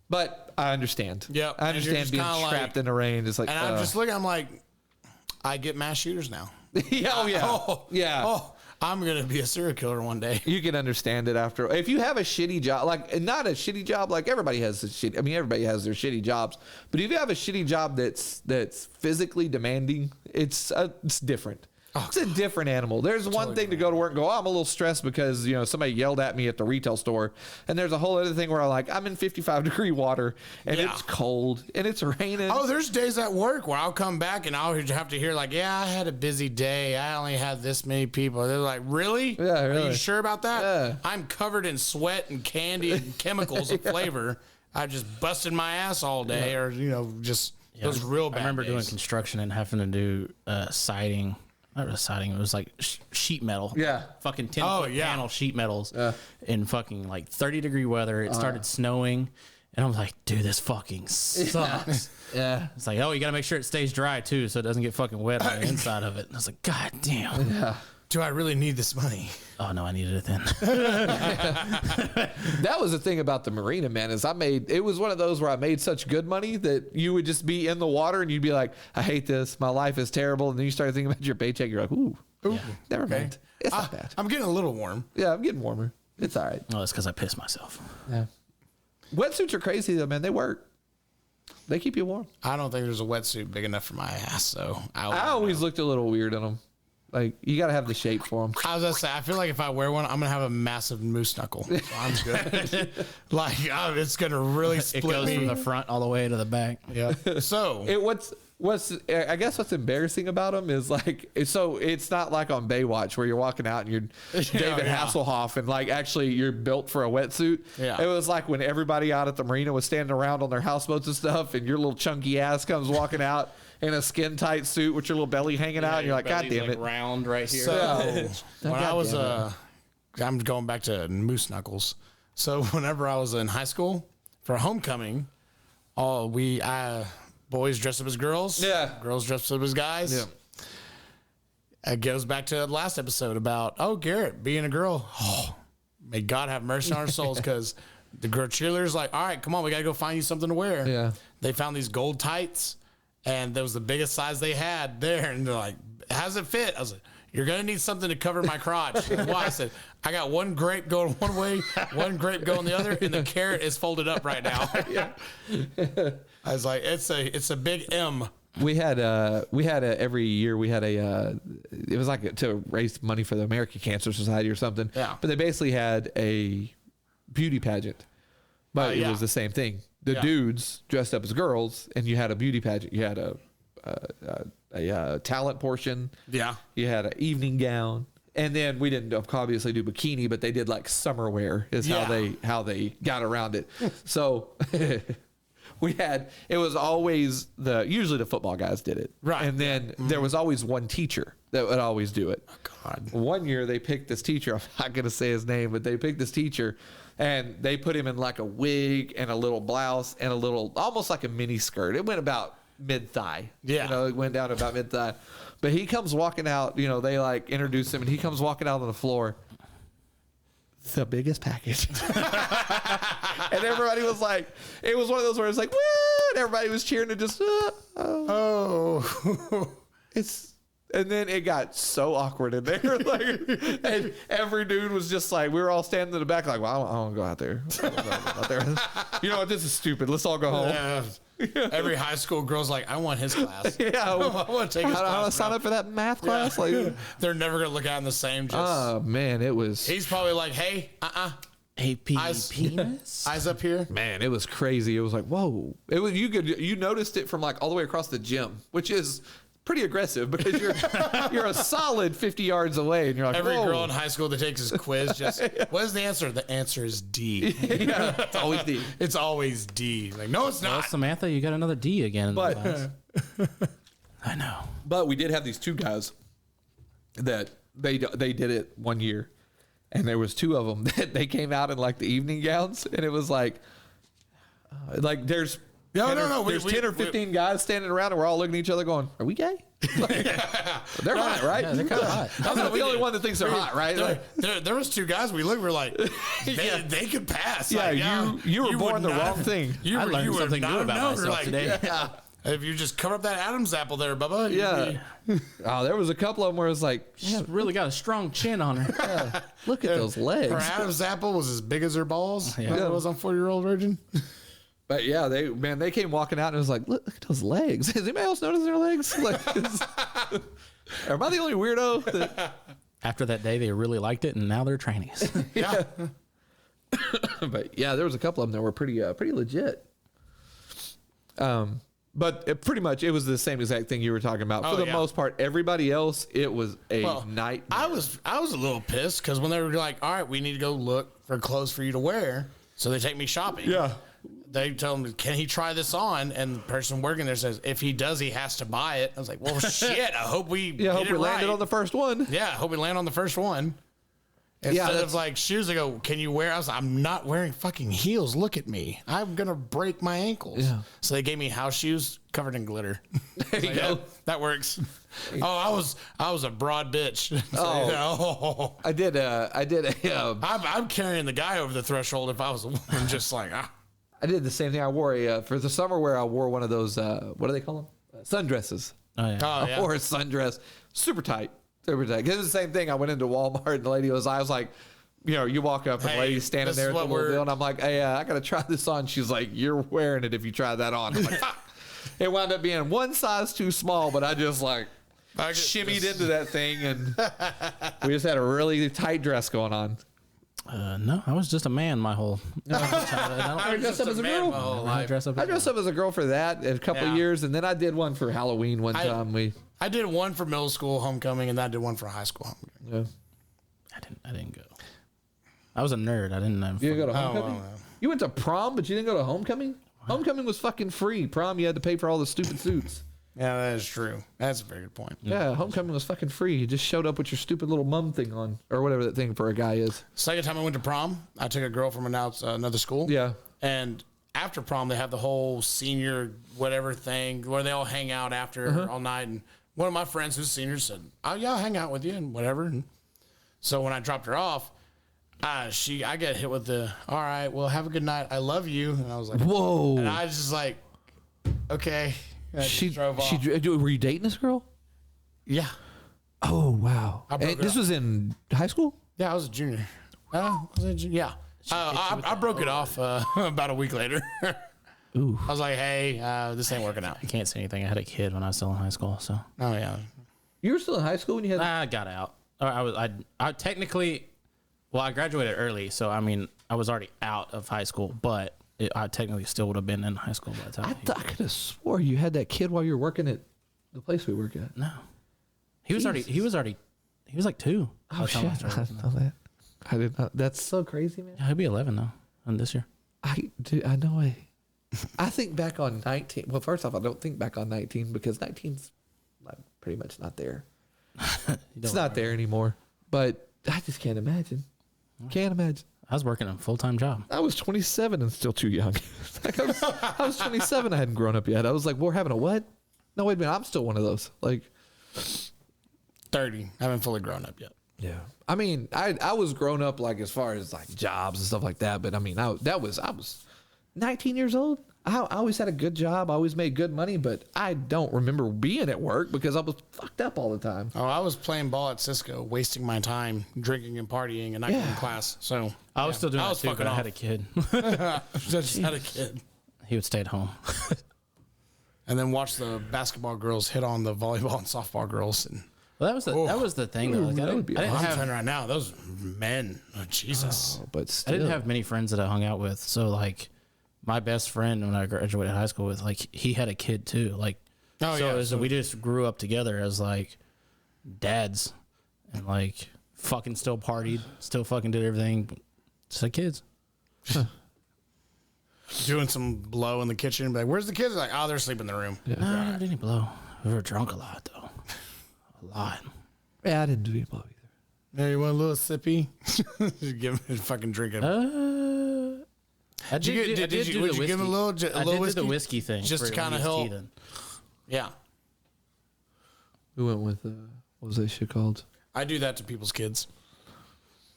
But I understand.
Yep.
I understand being trapped in the rain. Just like,
and I'm just looking, I'm like, I get mass shooters now.
yeah, oh, yeah. Yeah.
Oh, I'm going to be a serial killer one day.
You can understand it after. If you have a shitty job, like not a shitty job, like everybody has a shitty. I mean, everybody has their shitty jobs. But if you have a shitty job that's physically demanding, it's different. It's a different animal. There's one thing to go to work and go, I'm a little stressed because, you know, somebody yelled at me at the retail store. And there's a whole other thing where I'm in 55-degree water and it's cold and it's raining.
Oh, there's days at work where I'll come back and I'll have to hear like, yeah, I had a busy day. I only had this many people. They're like, really?
Yeah, really.
Are you sure about that?
Yeah.
I'm covered in sweat and candy and chemicals of flavor. I just busted my ass all day or, you know, just those real bad
I remember
days.
doing construction and having to do siding. Not really siding. It was like sheet metal.
Yeah.
Fucking 10-foot panel sheet metals in fucking like 30-degree weather. It started snowing. And I was like, dude, this fucking sucks.
Yeah.
It's like, oh, you got to make sure it stays dry too so it doesn't get fucking wet on the inside of it. And I was like, God damn.
Yeah.
Do I really need this money?
Oh, no, I needed it then.
That was the thing about the marina, man, is it was one of those where I made such good money that you would just be in the water and you'd be like, I hate this. My life is terrible. And then you start thinking about your paycheck. You're like, ooh, never mind. It's not bad.
I'm getting a little warm.
Yeah, I'm getting warmer. It's all right.
Oh, that's because I pissed myself.
Yeah. Wetsuits are crazy though, man. They work. They keep you warm.
I don't think there's a wetsuit big enough for my ass, so
I always looked a little weird in them. Like, you got to have the shape for them.
I was gonna say, I feel like if I wear one, I'm gonna have a massive moose knuckle. So I'm good. Like, it's gonna really split
It goes
me.
from the front all the way to the back.
Yeah. So
I guess what's embarrassing about them is like, so it's not like on Baywatch where you're walking out and you're David Hasselhoff and like actually you're built for a wetsuit.
Yeah.
It was like when everybody out at the marina was standing around on their houseboats and stuff, and your little chunky ass comes walking out in a skin tight suit with your little belly hanging out, and you're like, God damn it.
Round right here.
So when I was
damn
I'm going back to moose knuckles. So whenever I was in high school for homecoming, boys dressed up as girls.
Yeah.
Girls dressed up as guys.
Yeah.
It goes back to the last episode about, Garrett being a girl. Oh, may God have mercy on our souls, because the girl cheerleaders like, all right, come on, we got to go find you something to wear.
Yeah.
They found these gold tights, and that was the biggest size they had there. And they're like, how's it fit? I was like, you're going to need something to cover my crotch. Why? I said, I got one grape going one way, one grape going the other, and the carrot is folded up right now. I was like, it's a big M.
We had every year we had it was like to raise money for the American Cancer Society or something.
Yeah.
But they basically had a beauty pageant, but it was the same thing. The dudes dressed up as girls, and you had a beauty pageant. You had a talent portion.
Yeah.
You had an evening gown, And then we didn't obviously do bikini, but they did like summer wear is how they got around it. So it was always usually the football guys did it.
Right.
And then there was always one teacher that would always do it.
Oh, God.
One year they picked this teacher. I'm not going to say his name, but they picked this teacher and they put him in like a wig and a little blouse and a little, almost like a mini skirt. It went about mid-thigh.
Yeah.
It went down to about mid-thigh. But he comes walking out, they like introduce him and he comes walking out on the floor. The biggest package. And everybody was like, it was one of those where it's like, woo! And everybody was cheering and just, and then it got so awkward in there. Like, and every dude was just like, we were all standing in the back like, well, I don't want to go out there. You know what? This is stupid. Let's all go home.
Yeah. Every high school girl's like, I want his class.
Yeah.
I want to take his
I want to
class.
sign up for that math class. Like,
They're never going to look at him the same. Just,
oh, man, it was.
he's probably like, hey,
AP penis.
eyes up here.
Man, it was crazy. It was like, whoa. It was you noticed it from like all the way across the gym, which is pretty aggressive because you're a solid 50 yards away and you're like,
Every
whoa.
girl in high school that takes his quiz just, what is the answer? The answer is D.
Yeah, it's always D.
It's always D. Like, no, it's
Well,
not.
Samantha, you got another D again in the
But
class. I know.
but we did have these two guys that they did it one year, and there was two of them that they came out in like the evening gowns, and it was like there's.
No,
10
no,
or,
no,
There's 10 or 15 guys standing around, and we're all looking at each other, going, "Are we gay?" Like, they're hot, right?
Yeah, they're kind of hot.
I'm not the only one that thinks they're hot, right?
There was two guys we looked. We're like, they could pass.
Yeah,
like,
you were born
would
the wrong thing.
I learned
would
something
not
new
have
about
known.
myself
Like,
today.
Yeah.
If you just cover up that Adam's apple there, Bubba. you'd
Yeah.
be-
Oh, there was a couple of them where it was like,
She's really got a strong chin on her.
look at those legs.
Her Adam's apple was as big as her balls.
Yeah.
Like it was on 40-year-old virgin.
But yeah, they came walking out and it was like, look at those legs. Has anybody else noticed their legs? Like, am I the only weirdo? That,
After that day, they really liked it, and now they're trannies.
Yeah.
but yeah, there was a couple of them that were pretty legit. But pretty much it was the same exact thing you were talking about. For the most part, everybody else, it was a nightmare.
I was a little pissed because when they were like, all right, we need to go look for clothes for you to wear. So they take me shopping.
Yeah.
They tell him, can he try this on? And the person working there says, if he does, he has to buy it. I was like, well, shit, I hope we
Yeah, I hope
get
we
it
landed
right.
on the first one.
Yeah, I hope we land on the first one. Instead of like shoes, they go, can you wear? I was like, I'm not wearing fucking heels. Look at me. I'm going to break my ankles.
Yeah.
So they gave me house shoes covered in glitter.
There you go.
That works. Oh, I was a broad bitch.
Oh. I did
I'm carrying the guy over the threshold if I was a woman, just like,
I did the same thing. I wore for the summer wear. I wore one of those. What do they call them? Sundresses.
Oh, yeah.
oh, yeah.
I wore a sundress, super tight. Super tight. 'Cause it's the same thing. I went into Walmart and the lady I was like, you walk up and the
Hey,
lady's standing
this
there
is
at the
what
little
we're-
deal, and I'm like, hey, I gotta try this on. She's like, you're wearing it if you try that on. I'm like, fuck. It wound up being one size too small, but I just like shimmied into that thing, and we just had a really tight dress going on.
No, I was just a man my whole.
I dressed up as a girl.
I dress up.
I dressed up as a girl for that in a couple of years, and then I did one for Halloween one time.
I did one for middle school homecoming, and then I did one for high school homecoming.
Yeah.
I didn't go. I was a nerd. I didn't have.
You didn't go to
Oh,
homecoming?
wow.
You went to prom, but you didn't go to homecoming? Homecoming was fucking free. Prom, you had to pay for all the stupid suits.
Yeah, that is true. That's a very good point.
Yeah, homecoming was fucking free. You just showed up with your stupid little mum thing on, or whatever that thing for a guy is.
Second time I went to prom, I took a girl from another school.
Yeah.
And after prom, they have the whole senior whatever thing where they all hang out after all night. And one of my friends who's senior said, "Oh yeah, I'll hang out with you and whatever." And so when I dropped her off, I get hit with the, "All right, well, have a good night. I love you." And I was like,
Whoa.
and I was just like, okay. I just drove off.
Were you dating this girl?
Yeah.
Oh, wow.
I broke
And
it
this
up.
was in high school?
Yeah, I was a junior. Yeah. I broke it off about a week later.
Ooh.
I was like, hey, this ain't working out.
I can't say anything. I had a kid when I was still in high school, so
Oh, yeah.
You were still in high school when you had.
I got out. Or I technically, well, I graduated early, so I mean, I was already out of high school, but I technically still would have been in high school by the time.
I could have swore you had that kid while you were working at the place we work at.
No, he was already He was like 2.
Oh shit! I didn't know that. I did not. That's so crazy, man.
Yeah, he'll be 11 now, and this year.
I know. I think back on 19. Well, first off, I don't think back on 19 because 19's like pretty much not there. It's not there anymore. But I just can't imagine. Can't imagine.
I was working a full-time job.
I was 27 and still too young. Like I was 27. I hadn't grown up yet. I was like, we're having a what? No, wait a minute. I'm still one of those. Like
30. I haven't fully grown up yet.
yeah. I mean, I was grown up like as far as like jobs and stuff like that. But I mean, I was 19 years old. I always had a good job. I always made good money, but I don't remember being at work because I was fucked up all the time.
Oh, I was playing ball at Cisco, wasting my time drinking and partying and not going to class. So
I was still doing
I
that
was
too,
fucking
but I
off.
had a kid.
Just had a kid.
He would stay at home.
And then watch the basketball girls hit on the volleyball and softball girls. And
Well, that was the thing though. Like, I
would be
didn't
I'm
have
telling you right now, those men, oh, Jesus.
Oh, but
I
still.
didn't have many friends that I hung out with. So like my best friend when I graduated high school with, like he had a kid too. Like
Oh,
so,
yeah,
it was-
so-
we just grew up together as like dads and like fucking still partied, still fucking did everything. But just like kids.
Doing some blow in the kitchen. Like, where's the kids? Like, oh, they're asleep in the room.
No, I never did any blow. We were drunk a lot though. A lot.
Yeah, I didn't do any blow either.
Hey, you want a little sippy? Just give him a fucking drink.
I
Did you
did
would
do
you
the
give him a
whiskey.
little,
I did do
whiskey?
the whiskey thing
Just
for
to kinda
when he was
help.
teething.
Yeah.
We went with what was that shit called?
I do that to people's kids.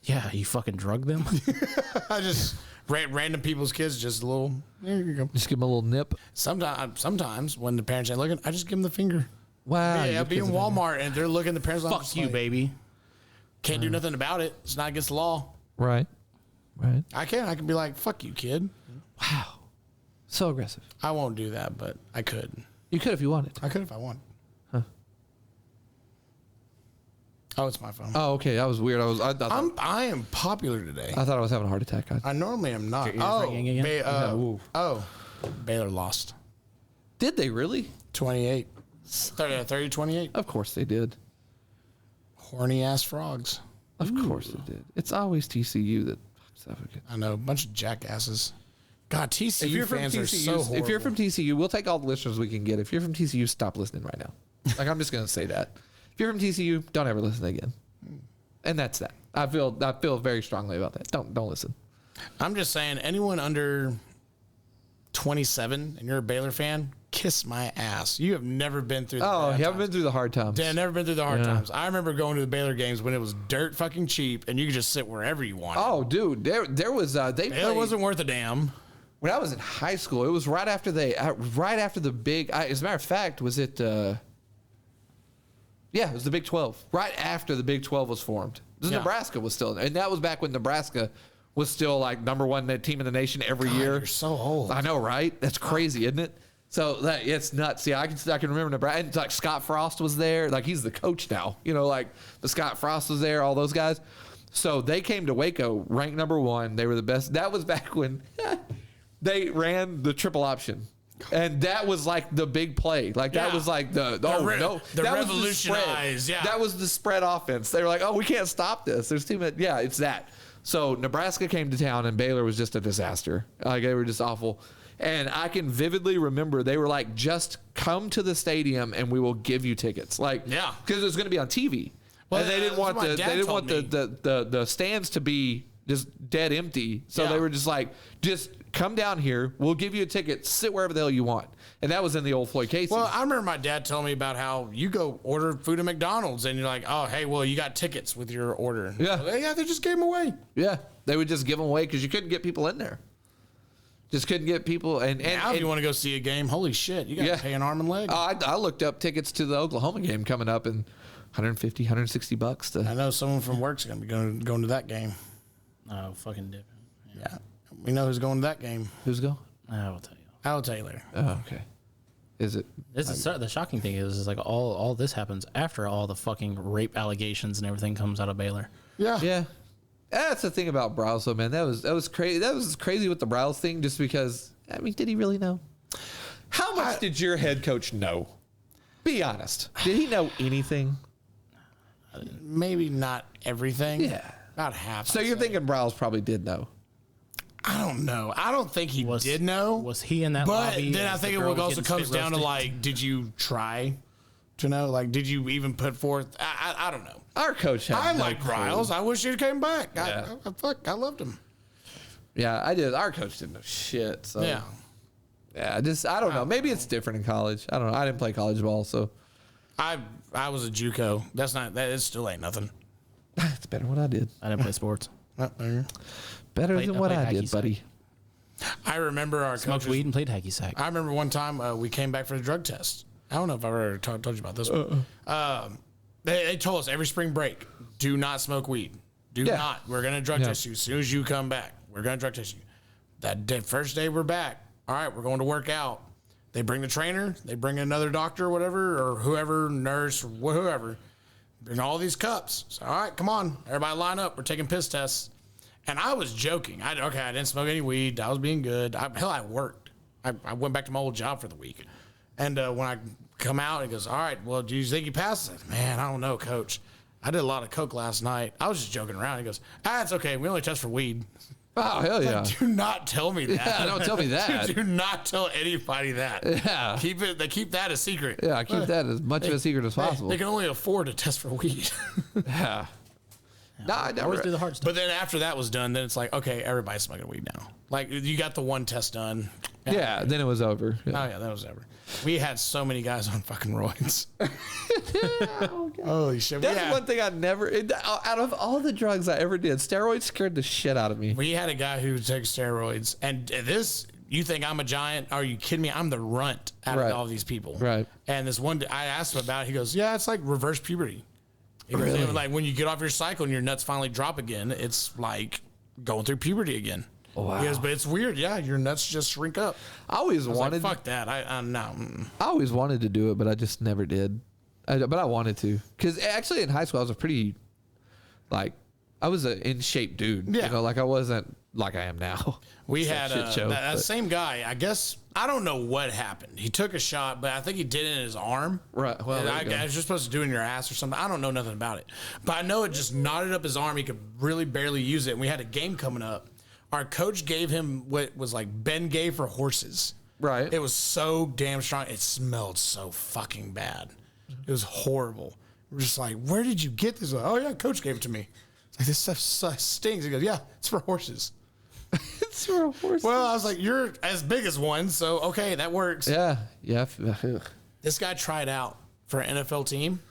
Yeah, you fucking drug them.
I just random people's kids, just a little. There you go.
Just give them a little nip.
Sometimes when the parents ain't looking, I just give them the finger.
Wow.
Yeah,
your
be
kids
in
are-
Walmart and they're looking. The parents,
Fuck you, baby.
Can't do nothing about it. It's not against the law.
Right. Right.
I can be like, fuck you, kid.
Wow. So aggressive.
I won't do that, but I could.
You could if you wanted.
I could if I want.
Huh.
Oh, it's my phone.
Oh, okay. That was weird.
I am popular today.
I thought I was having a heart attack.
I normally am not.
Your ears ringing again?
Baylor lost.
Did they really?
28. 30, 28.
Of course they did.
Horny ass frogs.
Of course they did. It's always TCU that fucks up again.
I know, a bunch of jackasses. God, TCU
If you're from
fans are so
TCU,
horrible.
if you're from TCU, we'll take all the listeners we can get. If you're from TCU, stop listening right now. Like I'm just gonna say that. If you're from TCU, don't ever listen again. And that's that. I feel very strongly about that. Don't listen.
I'm just saying, anyone under 27 and you're a Baylor fan, kiss my ass. You have never been through the
Oh,
bad
you haven't
times.
been through the hard times.
Yeah, never been through the hard
Yeah.
times. I remember going to the Baylor games when it was dirt fucking cheap and you could just sit wherever you wanted.
Oh, dude, there was they
Baylor
played,
wasn't worth a damn.
when I was in high school. It was right after the big. As a matter of fact, was it? Yeah, it was the Big 12. Right after the Big 12 was formed,
Yeah.
Nebraska was still, and that was back when Nebraska was still like number one team in the nation every year.
You're so old.
I know, right? That's crazy, isn't it? So it's nuts. Yeah, I can remember Nebraska. And like Scott Frost was there. Like he's the coach now. You know, like the Scott Frost was there. All those guys. So they came to Waco, ranked number one. They were the best. That was back when they ran the triple option. And that was like the big play. Like that
Yeah.
was like the that was the spread.
revolutionized, yeah.
That was the spread offense. They were like, oh, we can't stop this. There's too many. Yeah, it's that. So Nebraska came to town and Baylor was just a disaster. Like they were just awful. And I can vividly remember they were like, just come to the stadium and we will give you tickets. Like,
Yeah.
because it was going to be on TV.
Well,
And they didn't
that's
want
what my
the
dad
they didn't
told
want the stands to be just dead empty. So
Yeah.
they were just like, just come down here. We'll give you a ticket. Sit wherever the hell you want. And that was in the old Floyd Casey.
Well, I remember my dad telling me about how you go order food at McDonald's and you're like, oh, hey, well, you got tickets with your order.
Yeah.
Well, yeah, they just gave them away.
yeah, they would just give them away because you couldn't get people in there. Just couldn't get people. And
Now, if you want to go see a game, holy shit, you got to
Yeah.
pay an arm and leg.
I looked up tickets to the Oklahoma game coming up and $150, $160
I
to.
know someone from work's going to be going to that game.
Oh, fucking dip.
Yeah. We know who's going to that game.
Who's going?
I will tell you.
I'll tell you later.
Oh, okay. Is it?
This is the shocking thing is like all this happens after all the fucking rape allegations and everything comes out of Baylor.
Yeah.
Yeah. That's the thing about Browse, though, man. That was crazy. That was crazy with the Browse thing, just because. I mean, did he really know? How much did your head coach know? Be honest. Did he know anything?
maybe not everything.
Yeah.
About half.
So
I'd
you're
say.
thinking Bryles probably did know.
I don't know. I don't think he did know.
Was he in that
But
lobby?
then I
as the
think it
girl was
also
getting
comes
spit
down to
roasted?
like, did you try to know? Like, did you even put forth? I don't know.
Our coach had
I
no
like
clue.
Riles. I wish he'd came back.
Yeah.
I loved him.
Yeah, I did. Our coach didn't know shit. So
Yeah.
yeah, I don't know. Maybe it's different in college. I don't know. I didn't play college ball, so
I was a JUCO. It still ain't nothing.
it's better than what I did.
I didn't play sports.
Better
Played-
than
I
what
played
I
hacky
did,
sack.
buddy.
I remember our
Smoked
coaches.
weed and played hacky sack.
I remember one time we came back for the drug test. I don't know if I ever told you about this one. They told us every spring break, do not smoke weed. Do
Yeah.
not. We're going to drug
Yeah.
test you as soon as you come back. We're going to drug test you. First day we're back. All right, we're going to work out. They bring the trainer. They bring another doctor, whatever, or whoever, nurse, or whoever. Bring all these cups. So, all right, come on. Everybody line up. We're taking piss tests. And I was joking. I didn't smoke any weed. I was being good. I worked. I went back to my old job for the week. And when I come out, he goes, all right, well, do you think you passed? I said, man, I don't know, coach. I did a lot of coke last night. I was just joking around. He goes, it's okay. We only test for weed.
Oh hell yeah!
Do not tell me that.
Yeah, don't tell me that.
Do not tell anybody that.
Yeah.
They keep that a secret.
Yeah, keep that as much of a secret as possible.
They can only afford to test for weed.
Yeah. No, I
Always
never.
do the hard stuff.
But then after that was done, then it's like, okay, everybody's smoking weed now. Like you got the one test done.
Yeah, then it was over. Yeah.
Oh yeah, that was ever. We had so many guys on fucking roids. Holy shit!
That's one thing I never. Out of all the drugs I ever did, steroids scared the shit out of me.
We had a guy who took steroids, and this. You think I'm a giant? Are you kidding me? I'm the runt out
Right.
of all these people.
Right.
And this one, I asked him about it. He goes, yeah, it's like reverse puberty. He goes,
Really?
like when you get off your cycle and your nuts finally drop again, it's like going through puberty again.
Wow.
He goes, but it's weird. Yeah, your nuts just shrink up.
I always
I was like,
wanted.
fuck that. No.
I always wanted to do it, but I just never did. But I wanted to, because actually in high school I was a pretty, like, I was an in shape dude.
Yeah.
You know, like I wasn't like I am now.
We
It's a
had
shit show,
that
but-
same guy. I guess I don't know what happened. He took a shot, but I think he did it in his arm.
Right, well,
And
there
I
you go.
was just supposed to do it in your ass or something. I don't know nothing about it, but I know it just knotted up his arm. He could really barely use it. And we had a game coming up. Our coach gave him what was like Ben Gay for horses.
Right.
It was so damn strong. It smelled so fucking bad. It was horrible. We're just like, where did you get this? Like, oh yeah, coach gave it to me. It's like, this stuff stings. He goes, yeah, it's for horses.
It's for a horse.
Well, I was like, you're as big as one, so okay, that works.
Yeah. Yeah.
This guy tried out for an NFL team,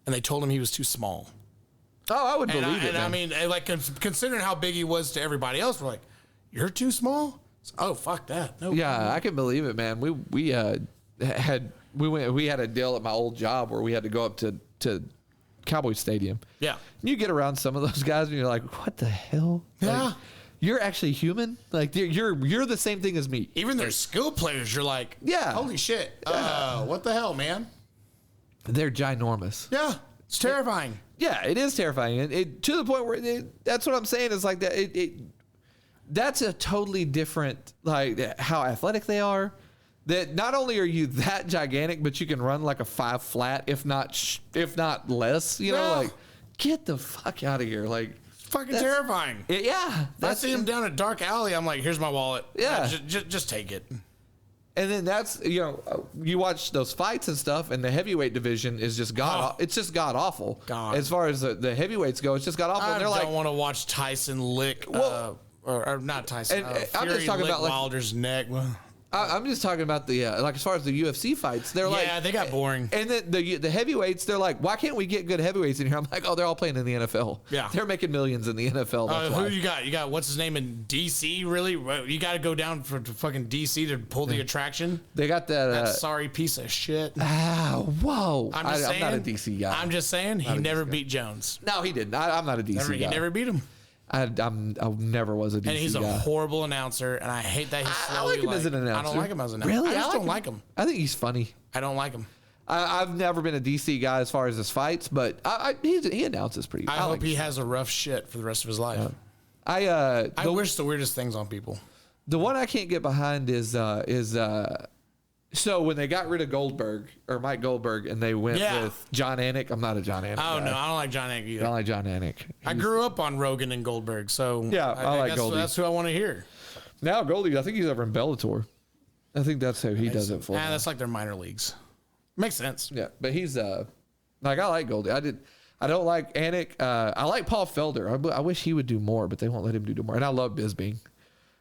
and they told him he was too small.
Oh, I would
And,
believe it.
I
man.
mean, like considering how big he was to everybody else, we're like, you're too small. Oh, fuck that. No.
Yeah, I can believe it, man. We had a deal at my old job where we had to go up to Cowboy Stadium.
Yeah.
And you get around some of those guys and you're like, what the hell?
Yeah.
Like, you're actually human. Like you're the same thing as me.
Even their skill players, you're like,
Yeah.
holy shit. What the hell, man?
They're ginormous.
Yeah, it's terrifying.
Yeah, it is terrifying, and it to the point where that's what I'm saying is like that. That's a totally different like how athletic they are. That not only are you that gigantic, but you can run like a 5 flat, if not less. You know,
Yeah.
like get the fuck out of here. Like
Fucking
That's-
terrifying.
yeah,
I see him down a dark alley. I'm like, here's my wallet.
Yeah.
Just take it.
And then that's you watch those fights and stuff, and the heavyweight division is just it's just god awful.
God.
As far as the heavyweights go, it's just god awful.
I
And they're
don't
like,
want to watch Tyson lick,
Well-
or not Tyson.
And,
Fury
I'm just talking
lick
about, like-
Wilder's neck.
I'm just talking about the like as far as the UFC fights, they're like
Yeah, they got boring.
And then the heavyweights, they're like, why can't we get good heavyweights in here? I'm like, oh, they're all playing in the NFL.
Yeah.
They're making millions in the NFL. That's
Who
why.
you got? You got what's his name in DC? Really? You got to go down to fucking DC to pull the attraction.
They got that.
That sorry piece of shit.
Whoa.
I'm just saying.
I'm not a DC guy.
I'm just saying he never beat Jones.
No, he didn't. I'm not a DC
He
guy.
never beat him,
I never was a DC
and he's
guy.
a horrible announcer. And I hate that he's
I
slowly
like him as an announcer.
I don't like him as an announcer.
Really?
I just don't
him.
like him.
I think he's funny.
I don't like him.
I've never been a DC guy as far as his fights, but he announces pretty.
I hope
like
he has a rough shit for the rest of his life.
I
I wish the weirdest things on people.
The one I can't get behind is So when they got rid of Goldberg or Mike Goldberg and they went
Yeah.
with John Anik, I'm not a John Anik.
Oh
guy.
no, I don't like John Anik
I
either.
don't like John Anik.
I grew up on Rogan and Goldberg, so
Yeah, I like
guess
Goldie.
That's who I want to hear.
Now Goldie, I think he's over in Bellator. I think that's who he does it for. now.
That's like their minor leagues. Makes sense.
Yeah, but he's like I like Goldie. I don't like Anik. I like Paul Felder. I wish he would do more, but they won't let him do more. And I love Bisbing.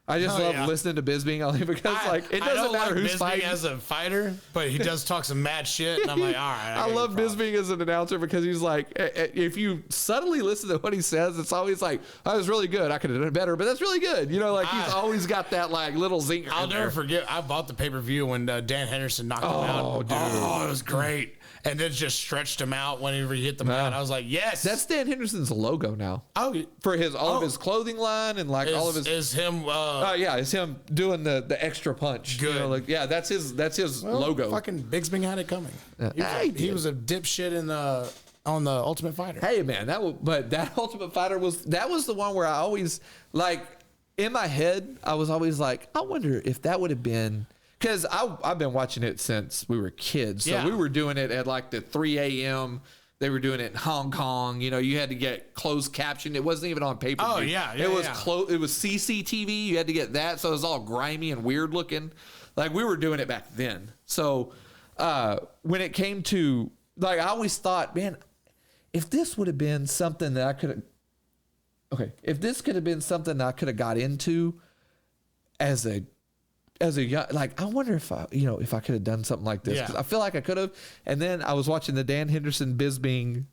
I just
Oh,
love
yeah.
listening to Bisbing only because like it
I
doesn't
don't
matter
like
who's
Bisping
fighting.
as a fighter, but he does talk some mad shit, and I'm like, all right.
I love Bisbing as an announcer because he's like, if you subtly listen to what he says, it's always like, "That was really good. I could have done it better, but that's really good." You know, like he's always got that like little zinger.
I'll
in
never
there.
forget. I bought the pay per view when Dan Henderson knocked him out.
Oh, dude.
Oh, it was great. And then just stretched him out whenever he hit the mat. I was like, yes.
That's Dan Henderson's logo now
oh,
for all of his clothing line and like all of his.
is him.
Oh yeah, it's him doing the extra punch. You know,
Good.
like yeah, that's his
well,
logo.
Fucking Bigsby had it coming. He was a dipshit on the Ultimate Fighter.
Hey man, but that Ultimate Fighter was the one where I always like in my head I was always like, I wonder if that would have been because I've been watching it since we were kids, so
Yeah.
we were doing it at like the 3 a.m. They were doing it in Hong Kong. You know, you had to get closed captioned. It wasn't even on paper.
Oh, yeah,
it was
yeah.
It was CCTV. You had to get that, so it was all grimy and weird looking. Like we were doing it back then. So when it came to like, I always thought, man, if this would have been something that I could have, if this could have been something that I could have got into as a young, like, I wonder if if I could have done something like this. 'Cause
Yeah.
I feel like I could have. And then I was watching the Dan Henderson Bisbing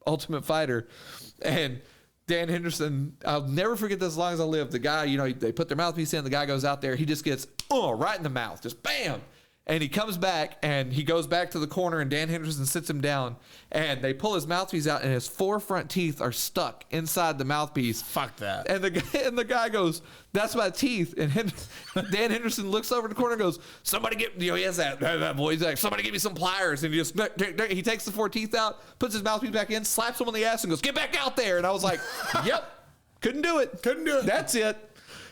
Ultimate Fighter, and Dan Henderson, I'll never forget this as long as I live. The guy, they put their mouthpiece in, the guy goes out there, he just gets right in the mouth, just bam. And he comes back and he goes back to the corner and Dan Henderson sits him down and they pull his mouthpiece out and his 4 front teeth are stuck inside the mouthpiece.
Fuck that.
And the guy goes, "That's my teeth." And Dan Henderson looks over the corner and goes, "Somebody get," he has that voice, he's like, "Somebody give me some pliers." And he takes the 4 teeth out, puts his mouthpiece back in, slaps him on the ass and goes, "Get back out there." And I was like, yep, couldn't do it. That's it.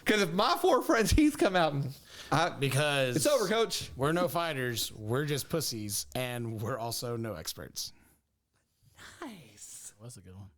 Because if my 4 front teeth come out and
Because
it's over, coach.
We're no fighters. We're just pussies, and we're also no experts.
That's a good one.